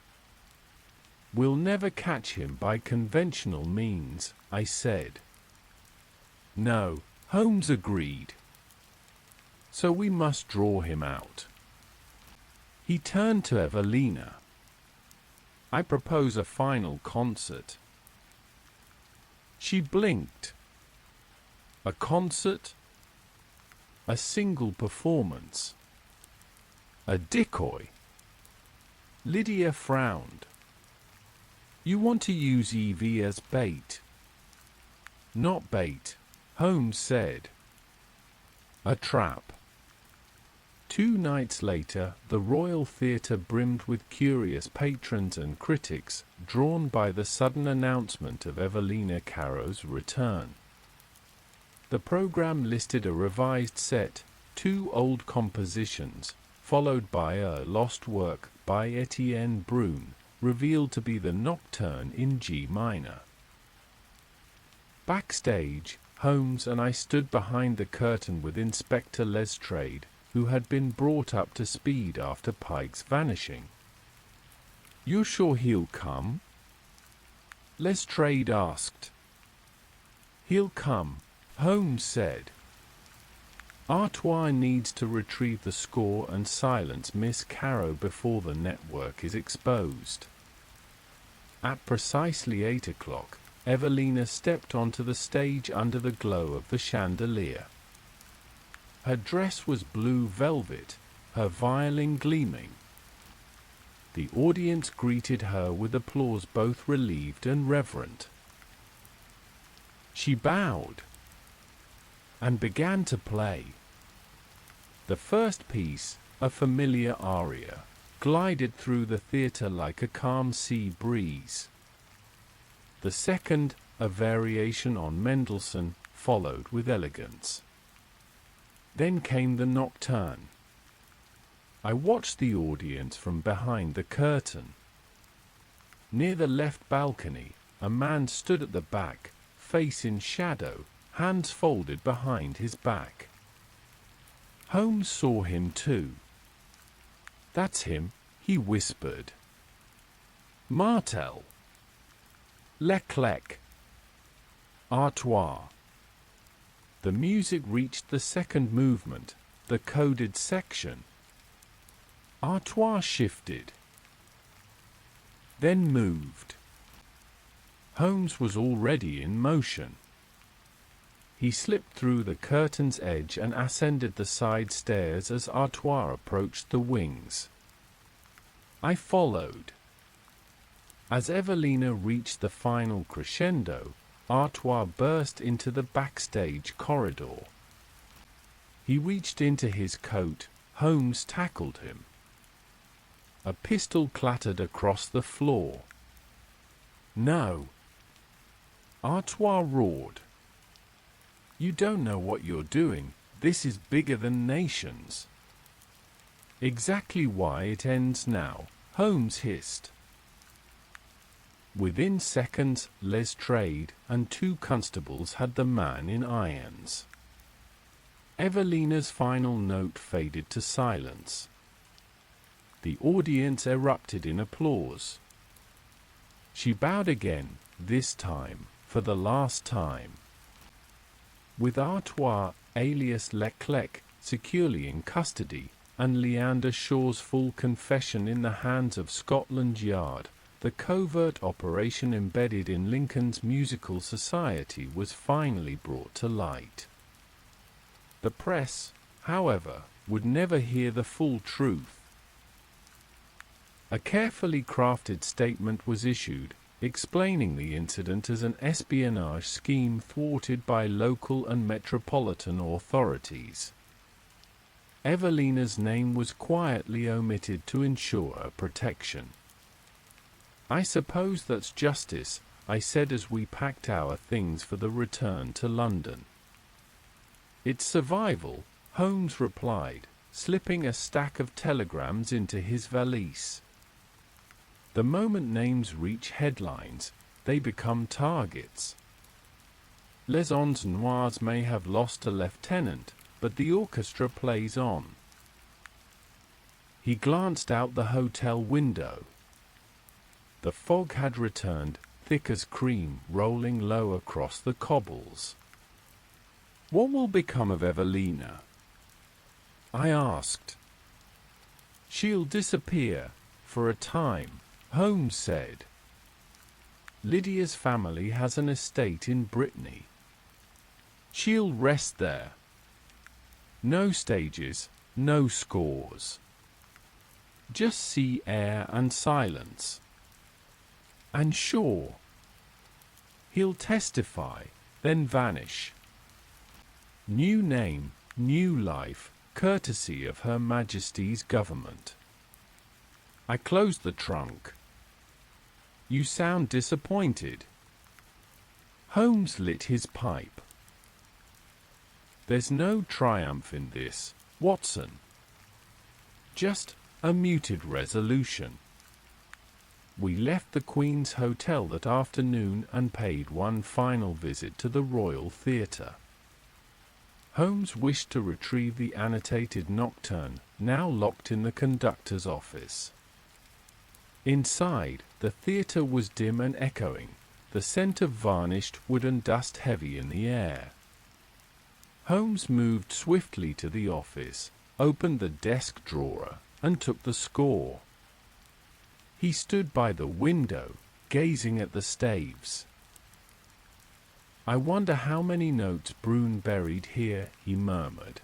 "We'll never catch him by conventional means," I said. "No," Holmes agreed. So we must draw him out. He turned to Evelina. I propose a final concert. She blinked. A concert? A single performance? A decoy? Lydia frowned. You want to use Evie as bait? Not bait, Holmes said. A trap. 2 nights later, the Royal Theatre brimmed with curious patrons and critics, drawn by the sudden announcement of Evelina Caro's return. The programme listed a revised set, 2 old compositions, followed by a lost work by Etienne Brune, revealed to be the Nocturne in G minor. Backstage, Holmes and I stood behind the curtain with Inspector Lestrade, who had been brought up to speed after Pike's vanishing. "You're sure he'll come?" Lestrade asked. "He'll come," Holmes said. "Artois needs to retrieve the score and silence Miss Caro before the network is exposed." At precisely 8 o'clock, Evelina stepped onto the stage under the glow of the chandelier. Her dress was blue velvet, her violin gleaming. The audience greeted her with applause both relieved and reverent. She bowed and began to play. The first piece, a familiar aria, glided through the theatre like a calm sea breeze. The second, a variation on Mendelssohn, followed with elegance. Then came the Nocturne. I watched the audience from behind the curtain. Near the left balcony, a man stood at the back, face in shadow, hands folded behind his back. Holmes saw him too. "That's him," he whispered. "Martel. Leclerc. Artois." The music reached the second movement, the coded section. Artois shifted, then moved. Holmes was already in motion. He slipped through the curtain's edge and ascended the side stairs as Artois approached the wings. I followed. As Evelina reached the final crescendo, Artois burst into the backstage corridor. He reached into his coat. Holmes tackled him. A pistol clattered across the floor. "No!" Artois roared. "You don't know what you're doing. This is bigger than nations." "Exactly why it ends now," Holmes hissed. Within seconds, Lestrade and 2 constables had the man in irons. Evelina's final note faded to silence. The audience erupted in applause. She bowed again, this time, for the last time. With Artois, alias Leclerc, securely in custody, and Leander Shaw's full confession in the hands of Scotland Yard, the covert operation embedded in Lincoln's musical society was finally brought to light. The press, however, would never hear the full truth. A carefully crafted statement was issued, explaining the incident as an espionage scheme thwarted by local and metropolitan authorities. Evelina's name was quietly omitted to ensure her protection. "I suppose that's justice," I said as we packed our things for the return to London. "It's survival," Holmes replied, slipping a stack of telegrams into his valise. "The moment names reach headlines, they become targets. Les Ons Noirs may have lost a lieutenant, but the orchestra plays on." He glanced out the hotel window. The fog had returned, thick as cream, rolling low across the cobbles. What will become of Evelina? I asked. She'll disappear, for a time, Holmes said. Lydia's family has an estate in Brittany. She'll rest there. No stages, no scores. Just sea air and silence. And shore. He'll testify, then vanish. New name, new life, courtesy of Her Majesty's government. I closed the trunk. You sound disappointed. Holmes lit his pipe. There's no triumph in this, Watson. Just a muted resolution. We left the Queen's Hotel that afternoon and paid one final visit to the Royal Theatre. Holmes wished to retrieve the annotated nocturne, now locked in the conductor's office. Inside, the theatre was dim and echoing, the scent of varnished wood and dust heavy in the air. Holmes moved swiftly to the office, opened the desk drawer, and took the score. He stood by the window, gazing at the staves. I wonder how many notes Brune buried here, he murmured.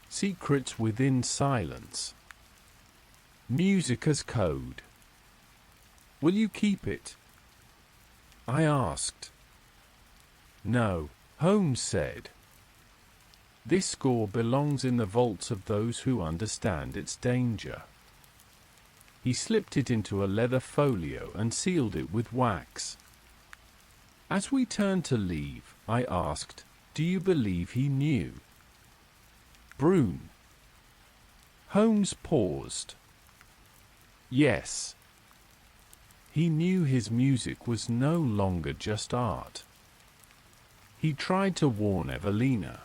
Secrets within silence. Music as code. Will you keep it? I asked. No, Holmes said. This score belongs in the vaults of those who understand its danger. He slipped it into a leather folio and sealed it with wax. As we turned to leave, I asked, do you believe he knew? Brune. Holmes paused. Yes. He knew his music was no longer just art. He tried to warn Evelina.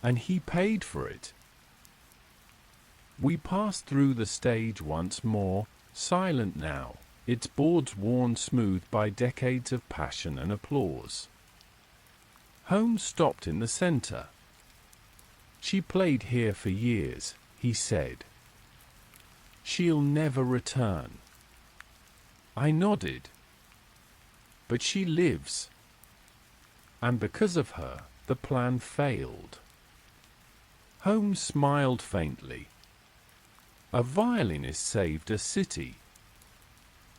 And he paid for it. We passed through the stage once more, silent now, its boards worn smooth by decades of passion and applause. Holmes stopped in the center. She played here for years, he said. She'll never return. I nodded. But she lives. And because of her, the plan failed. Holmes smiled faintly. A violinist saved a city.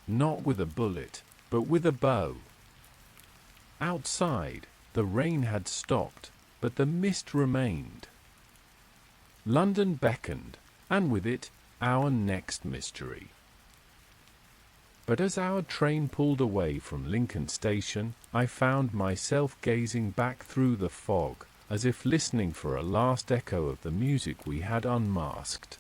Not with a bullet, but with a bow. Outside, the rain had stopped, but the mist remained. London beckoned, and with it, our next mystery. But as our train pulled away from Lincoln Station, I found myself gazing back through the fog, as if listening for a last echo of the music we had unmasked.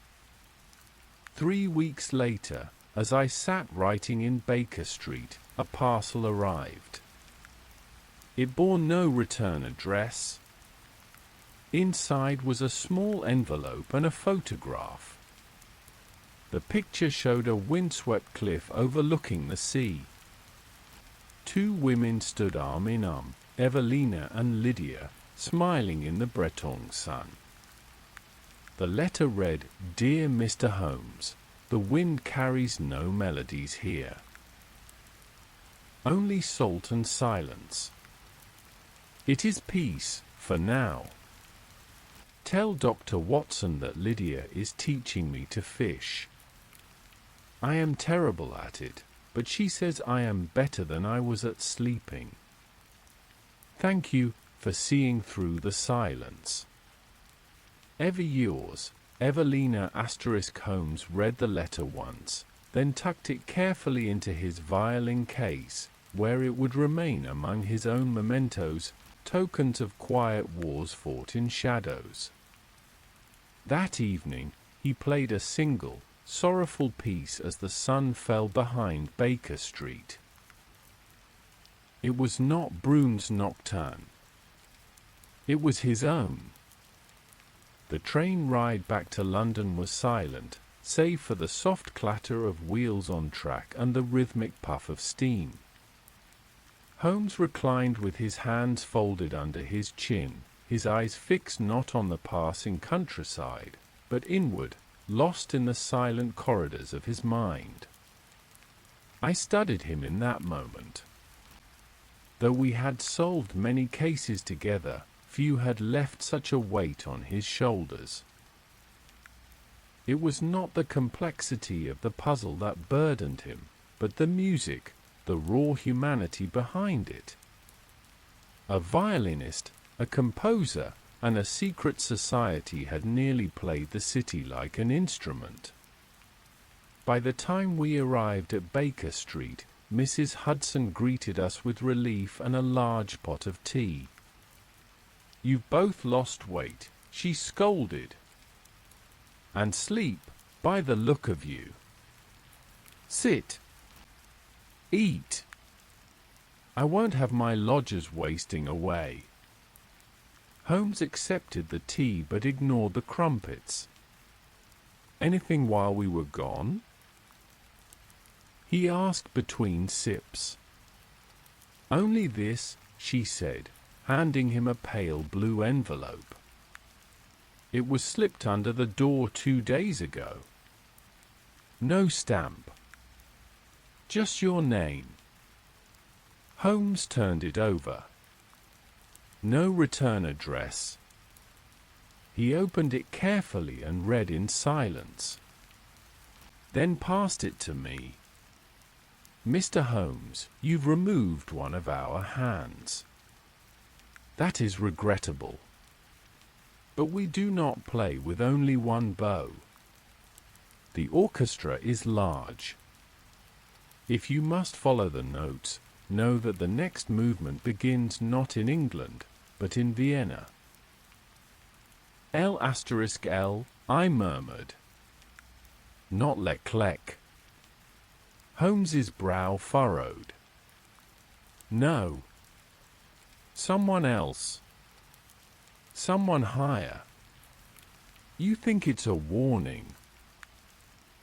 3 weeks later, as I sat writing in Baker Street, a parcel arrived. It bore no return address. Inside was a small envelope and a photograph. The picture showed a windswept cliff overlooking the sea. 2 women stood arm in arm, Evelina and Lydia, smiling in the Breton sun. The letter read, Dear Mr. Holmes, the wind carries no melodies here. Only salt and silence. It is peace, for now. Tell Dr. Watson that Lydia is teaching me to fish. I am terrible at it, but she says I am better than I was at sleeping. Thank you for seeing through the silence. Ever yours, Evelina Holmes read the letter once, then tucked it carefully into his violin case, where it would remain among his own mementos, tokens of quiet wars fought in shadows. That evening, he played a single, sorrowful piece as the sun fell behind Baker Street. It was not Brune's nocturne. It was his own. The train ride back to London was silent, save for the soft clatter of wheels on track and the rhythmic puff of steam. Holmes reclined with his hands folded under his chin, his eyes fixed not on the passing countryside, but inward, lost in the silent corridors of his mind. I studied him in that moment. Though we had solved many cases together, few had left such a weight on his shoulders. It was not the complexity of the puzzle that burdened him, but the music, the raw humanity behind it. A violinist, a composer, and a secret society had nearly played the city like an instrument. By the time we arrived at Baker Street, Mrs. Hudson greeted us with relief and a large pot of tea. "You've both lost weight," she scolded. "And sleep, by the look of you. Sit. Eat. I won't have my lodgers wasting away." Holmes accepted the tea but ignored the crumpets. "Anything while we were gone?" he asked between sips. "Only this," she said, handing him a pale blue envelope. "It was slipped under the door 2 days ago. No stamp. Just your name." Holmes turned it over. No return address. He opened it carefully and read in silence. Then passed it to me. "Mr. Holmes, you've removed one of our hands. That is regrettable. But we do not play with only one bow. The orchestra is large. If you must follow the notes, know that the next movement begins not in England, but in Vienna." L*L, I murmured. "Not Leclerc." Holmes's brow furrowed. "No. Someone else. Someone higher. You think it's a warning.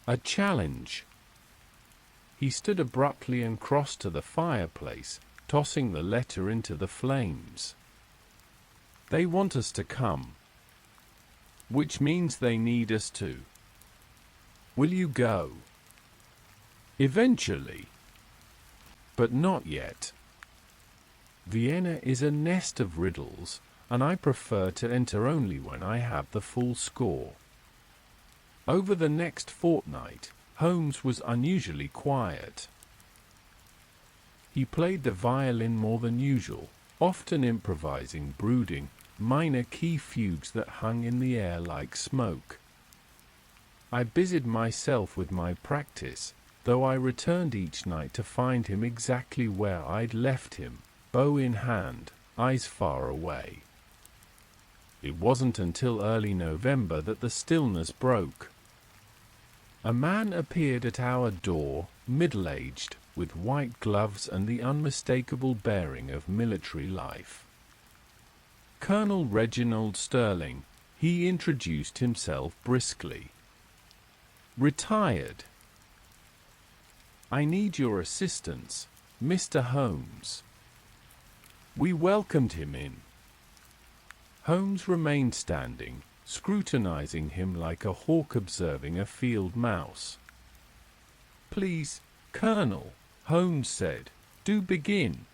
A challenge." He stood abruptly and crossed to the fireplace, tossing the letter into the flames. "They want us to come. Which means they need us to. Will you go?" "Eventually. But not yet. Vienna is a nest of riddles, and I prefer to enter only when I have the full score." Over the next fortnight, Holmes was unusually quiet. He played the violin more than usual, often improvising brooding, minor key fugues that hung in the air like smoke. I busied myself with my practice, though I returned each night to find him exactly where I'd left him, bow in hand, eyes far away. It wasn't until early November that the stillness broke. A man appeared at our door, middle-aged, with white gloves and the unmistakable bearing of military life. Colonel Reginald Sterling, he introduced himself briskly. "Retired. I need your assistance, Mr. Holmes." We welcomed him in. Holmes remained standing, scrutinizing him like a hawk observing a field mouse. "Please, Colonel," Holmes said, "do begin.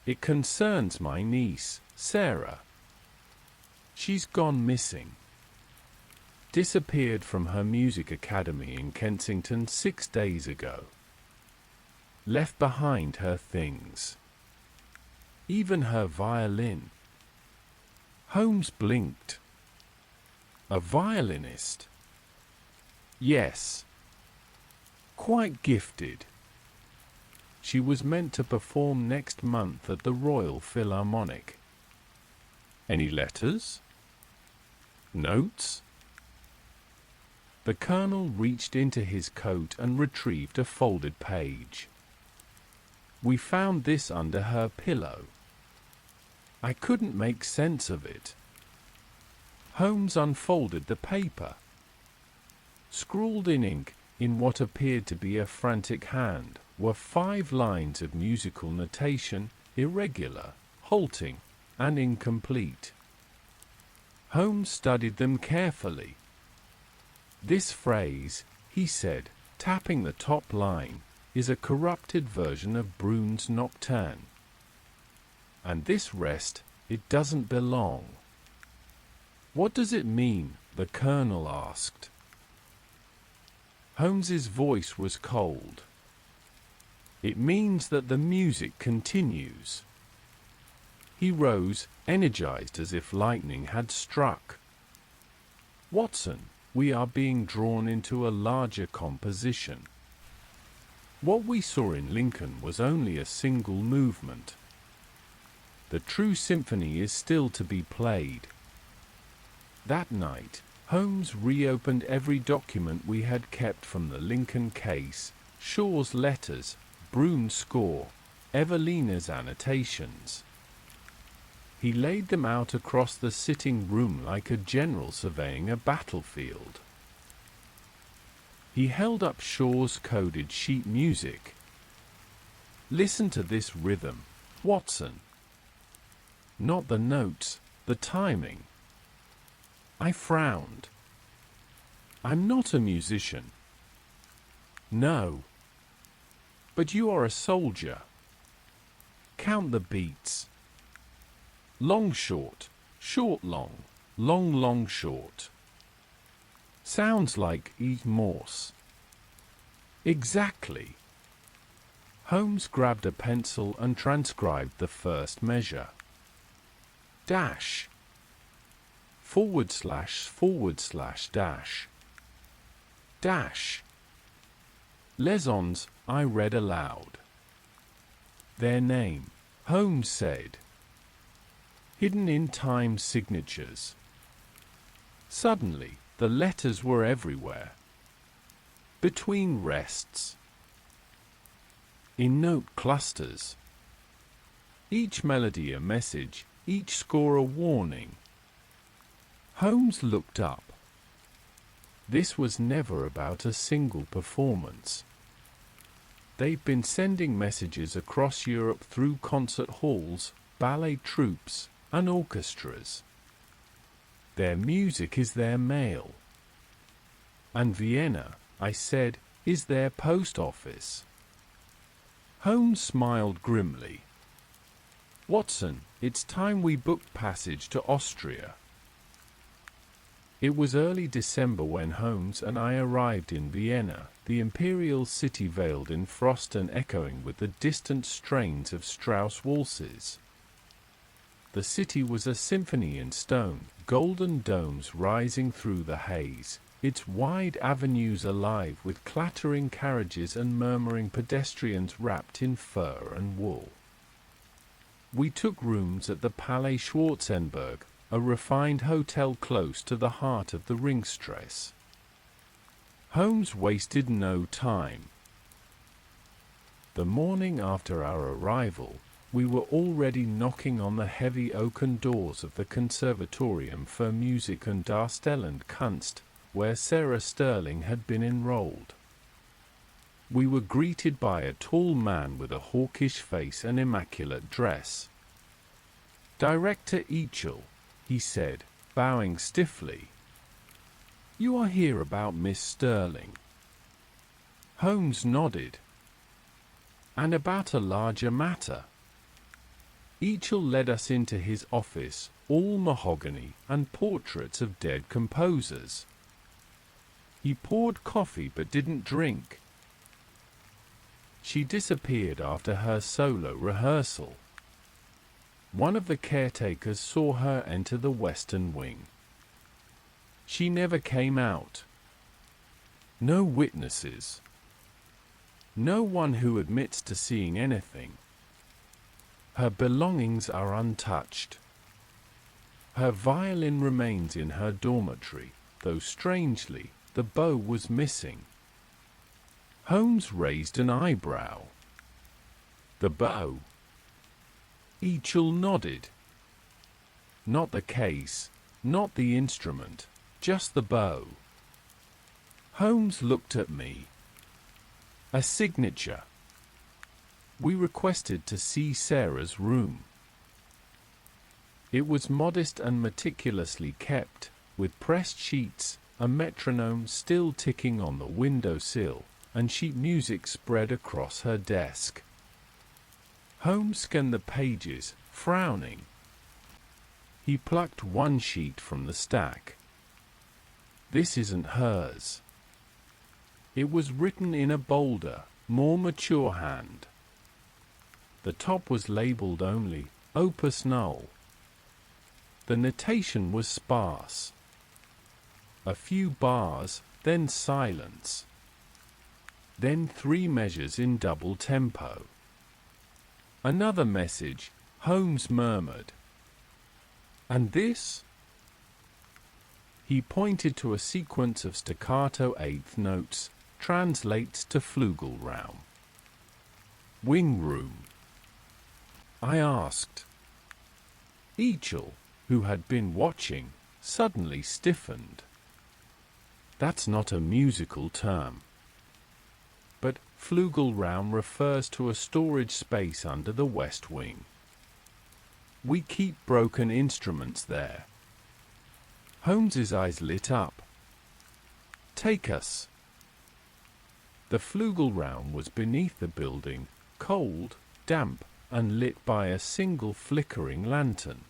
It concerns my niece, Sarah. She's gone missing. Disappeared from her music academy in Kensington 6 days ago. Left behind her things. Even her violin." Holmes blinked. "A violinist?" "Yes. Quite gifted. She was meant to perform next month at the Royal Philharmonic." "Any letters? Notes?" The Colonel reached into his coat and retrieved a folded page. "We found this under her pillow. I couldn't make sense of it." Holmes unfolded the paper. Scrawled in ink, in what appeared to be a frantic hand, were 5 lines of musical notation, irregular, halting, and incomplete. Holmes studied them carefully. "This phrase," he said, tapping the top line, "is a corrupted version of Brune's Nocturne. And this rest, it doesn't belong." "What does it mean?" the Colonel asked. Holmes's voice was cold. "It means that the music continues." He rose, energized as if lightning had struck. "Watson, we are being drawn into a larger composition. What we saw in Lincoln was only a single movement. The true symphony is still to be played." That night, Holmes reopened every document we had kept from the Lincoln case, Shaw's letters, Brune's score, Evelina's annotations. He laid them out across the sitting room like a general surveying a battlefield. He held up Shaw's coded sheet music. "Listen to this rhythm, Watson. Not the notes, the timing." I frowned. "I'm not a musician." "No. But you are a soldier. Count the beats. Long short, short long, long long short. Sounds like E. Morse." "Exactly." Holmes grabbed a pencil and transcribed the first measure. Dash. // dash. Dash. "Lessons," I read aloud. "Their name," Holmes said. "Hidden in time signatures." Suddenly, the letters were everywhere. Between rests. In note clusters. Each melody a message, each score a warning. Holmes looked up. This was never about a single performance. They'd been sending messages across Europe through concert halls, ballet troupes, and orchestras. Their music is their mail. And Vienna, I said, is their post office. Holmes smiled grimly. "Watson, it's time we booked passage to Austria." It was early December when Holmes and I arrived in Vienna, the imperial city veiled in frost and echoing with the distant strains of Strauss waltzes. The city was a symphony in stone, golden domes rising through the haze, its wide avenues alive with clattering carriages and murmuring pedestrians wrapped in fur and wool. We took rooms at the Palais Schwarzenberg, a refined hotel close to the heart of the Ringstrasse. Holmes wasted no time. The morning after our arrival, we were already knocking on the heavy oaken doors of the Conservatorium für Musik und Darstellende Kunst, where Sarah Sterling had been enrolled. We were greeted by a tall man with a hawkish face and immaculate dress. "Director Eichel," he said, bowing stiffly. "You are here about Miss Sterling." Holmes nodded. "And about a larger matter." Eichel led us into his office, all mahogany and portraits of dead composers. He poured coffee but didn't drink. She disappeared after her solo rehearsal. One of the caretakers saw her enter the western wing. She never came out. No witnesses. No one who admits to seeing anything. Her belongings are untouched. Her violin remains in her dormitory, though strangely, the bow was missing. Holmes raised an eyebrow. "The bow?" Eichel nodded. "Not the case, not the instrument, just the bow." Holmes looked at me. "A signature," we requested to see Sarah's room. It was modest and meticulously kept, with pressed sheets, a metronome still ticking on the window-sill, and sheet music spread across her desk. Holmes scanned the pages, frowning. He plucked one sheet from the stack. This isn't hers. It was written in a bolder, more mature hand. The top was labeled only Opus Null. The notation was sparse. A few bars, then silence. Then 3 measures in double tempo. Another message, Holmes murmured. And this? He pointed to a sequence of staccato eighth notes, translates to Flugelraum. Wing room. I asked. Eachel, who had been watching, suddenly stiffened. That's not a musical term. But Flugelraum refers to a storage space under the west wing. We keep broken instruments there. Holmes's eyes lit up. Take us. The Flugelraum was beneath the building, cold, damp, and lit by a single flickering lantern.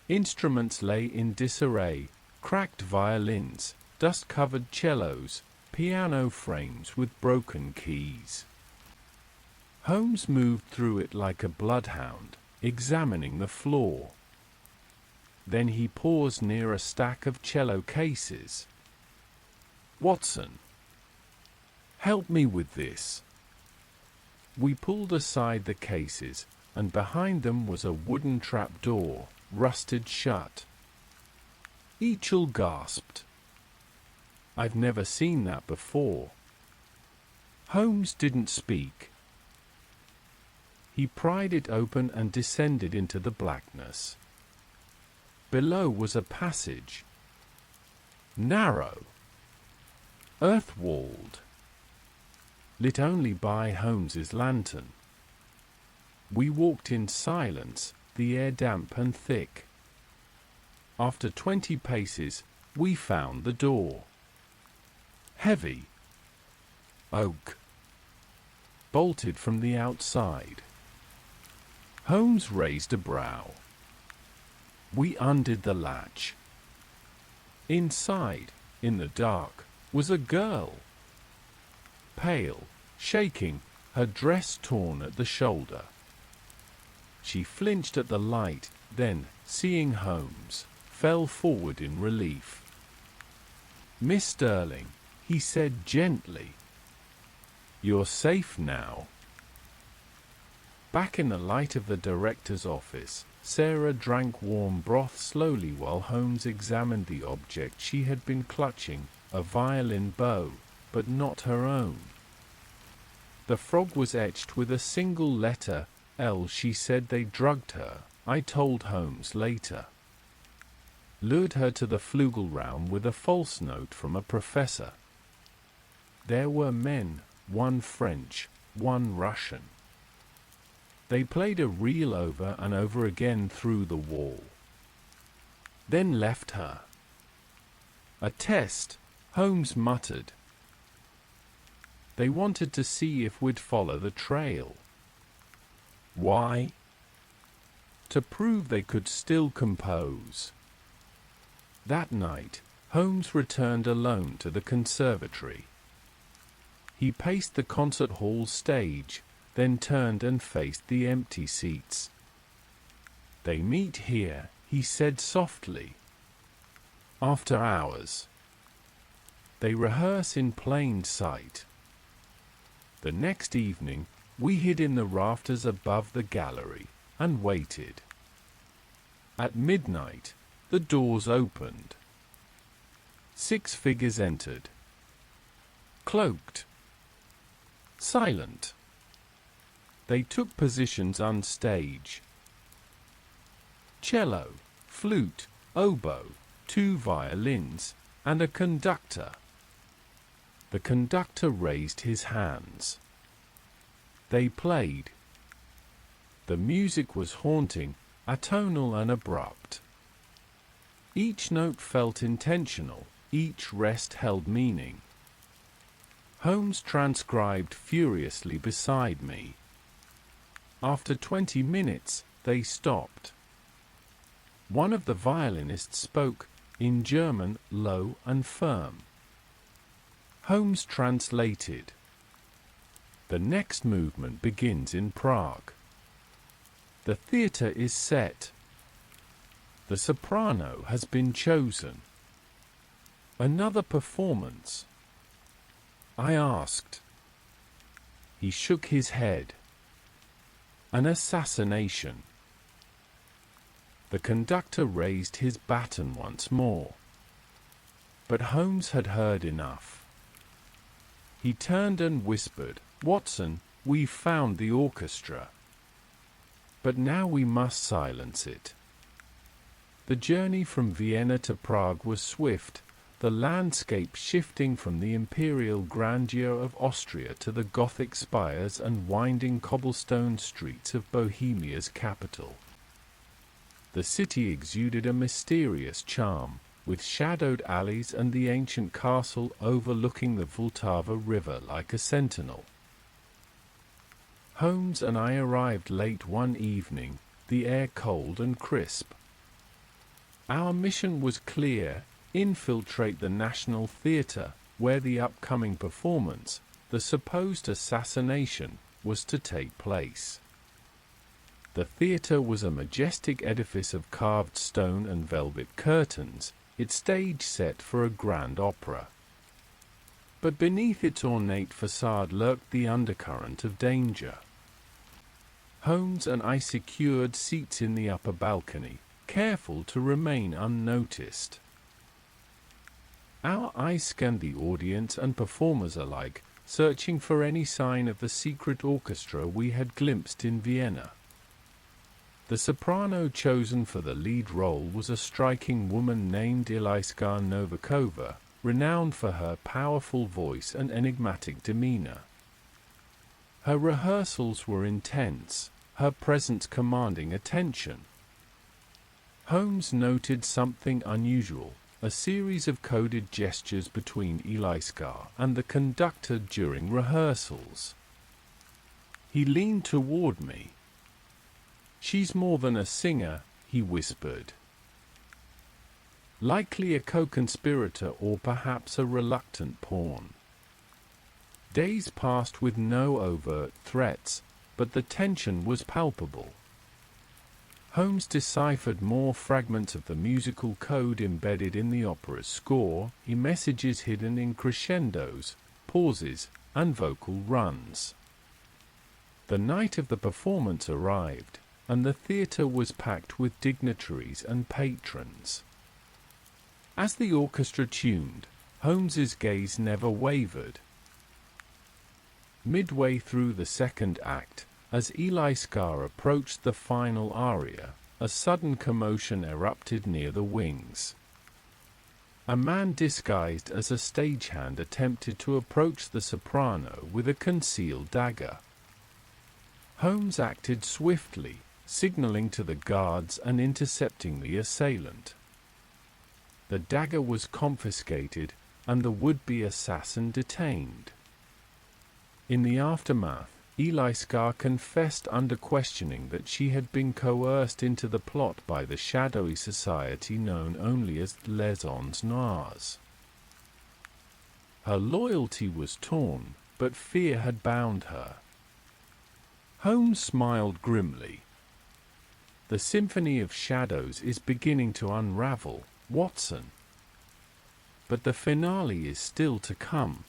Instruments lay in disarray, cracked violins, dust-covered cellos, piano frames with broken keys. Holmes moved through it like a bloodhound, examining the floor. Then he paused near a stack of cello cases. Watson, help me with this. We pulled aside the cases, and behind them was a wooden trapdoor, rusted shut. Eachel gasped. I've never seen that before. Holmes didn't speak. He pried it open and descended into the blackness. Below was a passage. Narrow. Earth-walled. Lit only by Holmes's lantern. We walked in silence, the air damp and thick. After 20 paces, we found the door. Heavy. Oak. Bolted from the outside. Holmes raised a brow. We undid the latch. Inside, in the dark, was a girl. Pale, shaking, her dress torn at the shoulder. She flinched at the light, then, seeing Holmes, fell forward in relief. Miss Sterling, he said gently. You're safe now. Back in the light of the director's office, Sarah drank warm broth slowly while Holmes examined the object she had been clutching, a violin bow, but not her own. The frog was etched with a single letter, L. She said they drugged her, I told Holmes later. Lured her to the Flugelraum with a false note from a professor. There were men, one French, one Russian. They played a reel over and over again through the wall. Then left her. A test, Holmes muttered. They wanted to see if we'd follow the trail. Why? To prove they could still compose. That night, Holmes returned alone to the conservatory. He paced the concert hall stage, then turned and faced the empty seats. They meet here, he said softly. After hours. They rehearse in plain sight. The next evening, we hid in the rafters above the gallery, and waited. At midnight, the doors opened. 6 figures entered. Cloaked. Silent. They took positions on stage. Cello, flute, oboe, 2 violins, and a conductor. The conductor raised his hands. They played. The music was haunting, atonal and abrupt. Each note felt intentional, each rest held meaning. Holmes transcribed furiously beside me. After 20 minutes, they stopped. One of the violinists spoke, in German, low and firm. Holmes translated. The next movement begins in Prague. The theatre is set. The soprano has been chosen. Another performance? I asked. He shook his head. An assassination. The conductor raised his baton once more. But Holmes had heard enough. He turned and whispered, "Watson, we've found the orchestra. But now we must silence it." The journey from Vienna to Prague was swift, the landscape shifting from the imperial grandeur of Austria to the Gothic spires and winding cobblestone streets of Bohemia's capital. The city exuded a mysterious charm, with shadowed alleys and the ancient castle overlooking the Vltava River like a sentinel. Holmes and I arrived late one evening, the air cold and crisp. Our mission was clear: infiltrate the National Theatre, where the upcoming performance, the supposed assassination, was to take place. The theatre was a majestic edifice of carved stone and velvet curtains, its stage set for a grand opera. But beneath its ornate facade lurked the undercurrent of danger. Holmes and I secured seats in the upper balcony, careful to remain unnoticed. Our eyes scanned the audience and performers alike, searching for any sign of the secret orchestra we had glimpsed in Vienna. The soprano chosen for the lead role was a striking woman named Ilyska Novikova, renowned for her powerful voice and enigmatic demeanor. Her rehearsals were intense, her presence commanding attention. Holmes noted something unusual: a series of coded gestures between Ilyska and the conductor during rehearsals. He leaned toward me. "She's more than a singer," he whispered. "Likely a co-conspirator or perhaps a reluctant pawn." Days passed with no overt threats, but the tension was palpable. Holmes deciphered more fragments of the musical code embedded in the opera's score, messages hidden in crescendos, pauses, and vocal runs. The night of the performance arrived, and the theatre was packed with dignitaries and patrons. As the orchestra tuned, Holmes's gaze never wavered. Midway through the second act, as Ilyska approached the final aria, a sudden commotion erupted near the wings. A man disguised as a stagehand attempted to approach the soprano with a concealed dagger. Holmes acted swiftly, signaling to the guards and intercepting the assailant. The dagger was confiscated, and the would-be assassin detained. In the aftermath, Ilyska confessed under questioning that she had been coerced into the plot by the shadowy society known only as Les Ons Noirs. Her loyalty was torn, but fear had bound her. Holmes smiled grimly. "The symphony of shadows is beginning to unravel, Watson. But the finale is still to come."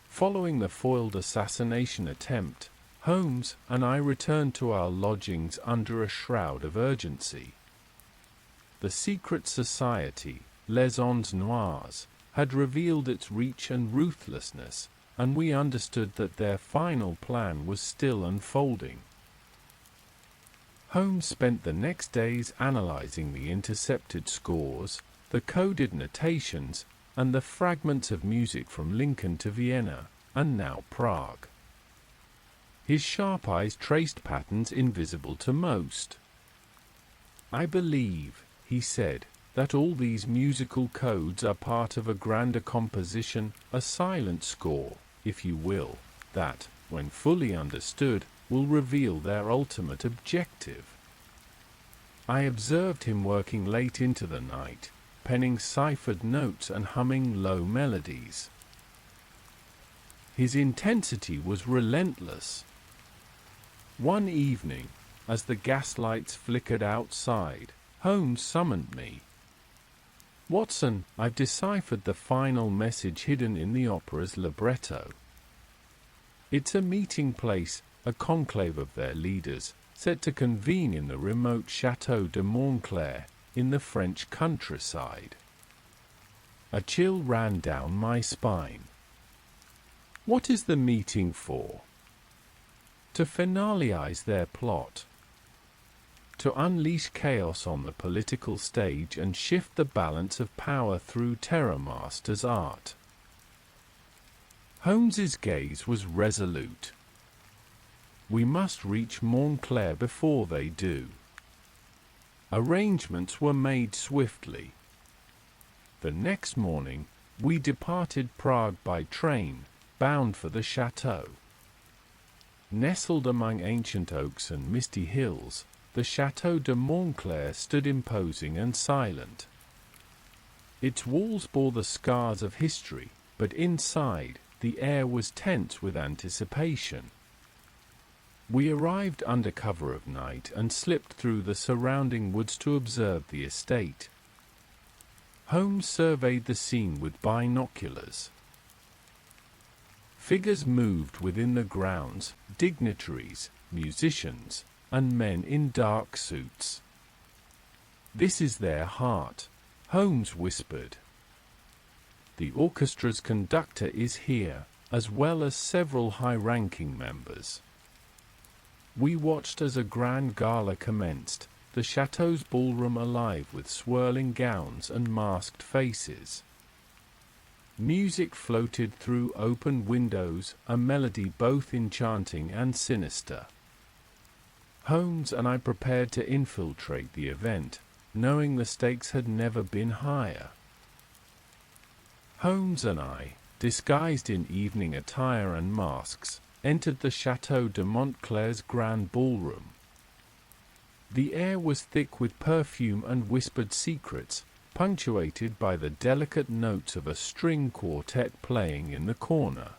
Following the foiled assassination attempt, Holmes and I returned to our lodgings under a shroud of urgency. The secret society, Les Ons Noirs, had revealed its reach and ruthlessness, and we understood that their final plan was still unfolding. Holmes spent the next days analyzing the intercepted scores, the coded notations, and the fragments of music from Lincoln to Vienna, and now Prague. His sharp eyes traced patterns invisible to most. "I believe," he said, "that all these musical codes are part of a grander composition, a silent score, if you will, that, when fully understood, will reveal their ultimate objective." I observed him working late into the night, penning ciphered notes and humming low melodies. His intensity was relentless. One evening, as the gaslights flickered outside, Holmes summoned me. "Watson, I've deciphered the final message hidden in the opera's libretto. It's a meeting place, a conclave of their leaders, set to convene in the remote Château de Montclair, in the French countryside." A chill ran down my spine. "What is the meeting for?" "To finalize their plot. To unleash chaos on the political stage and shift the balance of power through Terrormaster's art." Holmes's gaze was resolute. "We must reach Montclair before they do." Arrangements were made swiftly. The next morning, we departed Prague by train, bound for the chateau. Nestled among ancient oaks and misty hills, the Château de Montclair stood imposing and silent. Its walls bore the scars of history, but inside, the air was tense with anticipation. We arrived under cover of night and slipped through the surrounding woods to observe the estate. Holmes surveyed the scene with binoculars. Figures moved within the grounds, dignitaries, musicians, and men in dark suits. "This is their heart," Holmes whispered. "The orchestra's conductor is here, as well as several high-ranking members." We watched as a grand gala commenced, the chateau's ballroom alive with swirling gowns and masked faces. Music floated through open windows, a melody both enchanting and sinister. Holmes and I prepared to infiltrate the event, knowing the stakes had never been higher. Holmes and I, disguised in evening attire and masks, entered the Château de Montclair's grand ballroom. The air was thick with perfume and whispered secrets, punctuated by the delicate notes of a string quartet playing in the corner.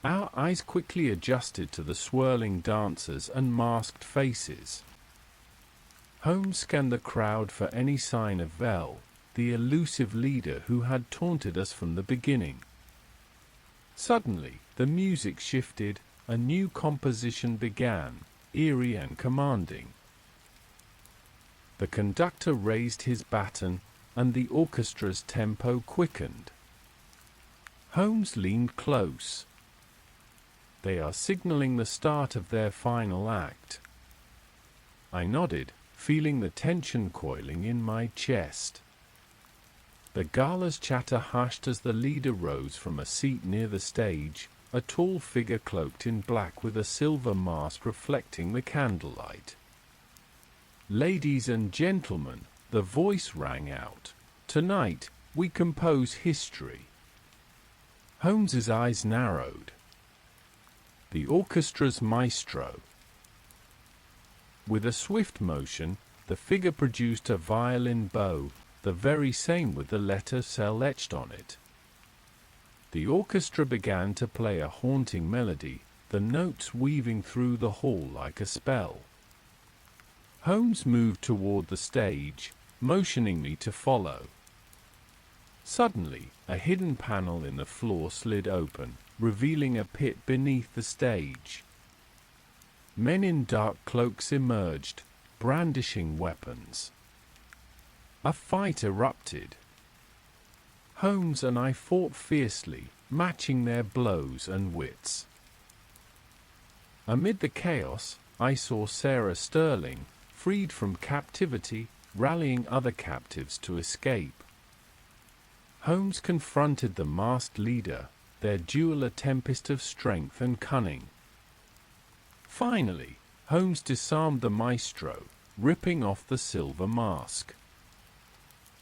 Our eyes quickly adjusted to the swirling dancers and masked faces. Holmes scanned the crowd for any sign of Vel, the elusive leader who had taunted us from the beginning. Suddenly, the music shifted, a new composition began, eerie and commanding. The conductor raised his baton, and the orchestra's tempo quickened. Holmes leaned close. "They are signaling the start of their final act." I nodded, feeling the tension coiling in my chest. The gala's chatter hushed as the leader rose from a seat near the stage, a tall figure cloaked in black with a silver mask reflecting the candlelight. "Ladies and gentlemen," the voice rang out, "tonight, we compose history." Holmes's eyes narrowed. The orchestra's maestro. With a swift motion, the figure produced a violin bow, the very same with the letter "Cell" etched on it. The orchestra began to play a haunting melody, the notes weaving through the hall like a spell. Holmes moved toward the stage, motioning me to follow. Suddenly, a hidden panel in the floor slid open, revealing a pit beneath the stage. Men in dark cloaks emerged, brandishing weapons. A fight erupted. Holmes and I fought fiercely, matching their blows and wits. Amid the chaos, I saw Sarah Sterling, freed from captivity, rallying other captives to escape. Holmes confronted the masked leader, their duel a tempest of strength and cunning. Finally, Holmes disarmed the maestro, ripping off the silver mask.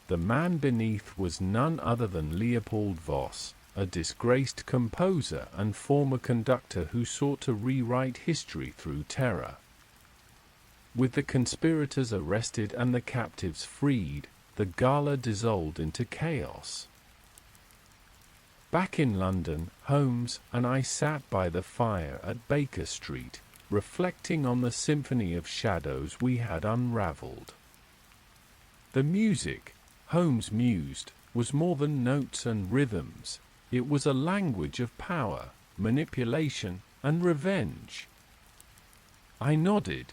The man beneath was none other than Leopold Voss, a disgraced composer and former conductor who sought to rewrite history through terror. With the conspirators arrested and the captives freed, the gala dissolved into chaos. Back in London, Holmes and I sat by the fire at Baker Street, reflecting on the symphony of shadows we had unravelled. The music, Holmes mused, was more than notes and rhythms. It was a language of power, manipulation, and revenge. I nodded.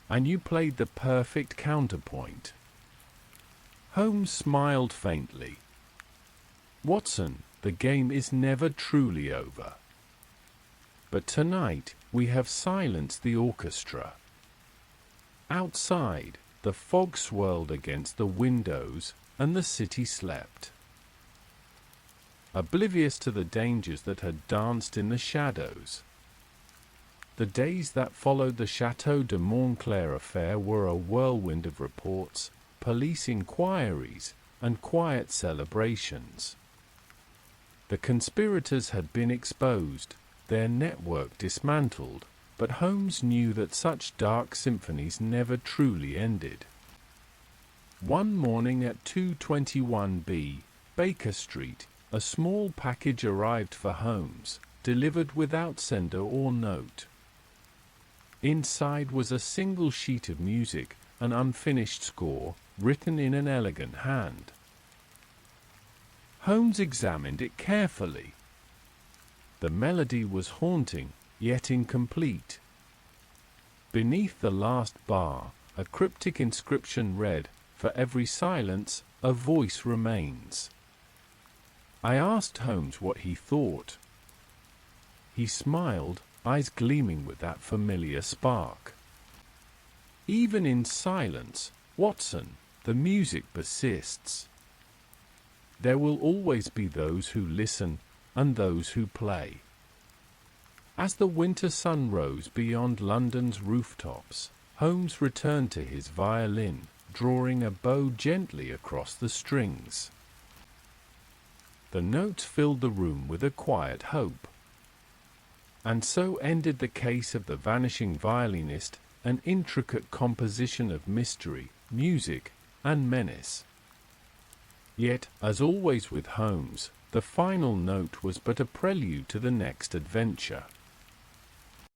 And you played the perfect counterpoint. Holmes smiled faintly. Watson, the game is never truly over. But tonight, we have silenced the orchestra. Outside, the fog swirled against the windows, and the city slept. Oblivious to the dangers that had danced in the shadows. The days that followed the Château de Montclair affair were a whirlwind of reports, police inquiries, and quiet celebrations. The conspirators had been exposed, their network dismantled, but Holmes knew that such dark symphonies never truly ended. One morning at 221B, Baker Street, a small package arrived for Holmes, delivered without sender or note. Inside was a single sheet of music, an unfinished score, written in an elegant hand. Holmes examined it carefully. The melody was haunting, yet incomplete. Beneath the last bar, a cryptic inscription read, "For every silence, a voice remains." I asked Holmes what he thought. He smiled, eyes gleaming with that familiar spark. Even in silence, Watson, the music persists. There will always be those who listen and those who play. As the winter sun rose beyond London's rooftops, Holmes returned to his violin, drawing a bow gently across the strings. The notes filled the room with a quiet hope. And so ended the case of the vanishing violinist, an intricate composition of mystery, music, and menace. Yet, as always with Holmes, the final note was but a prelude to the next adventure.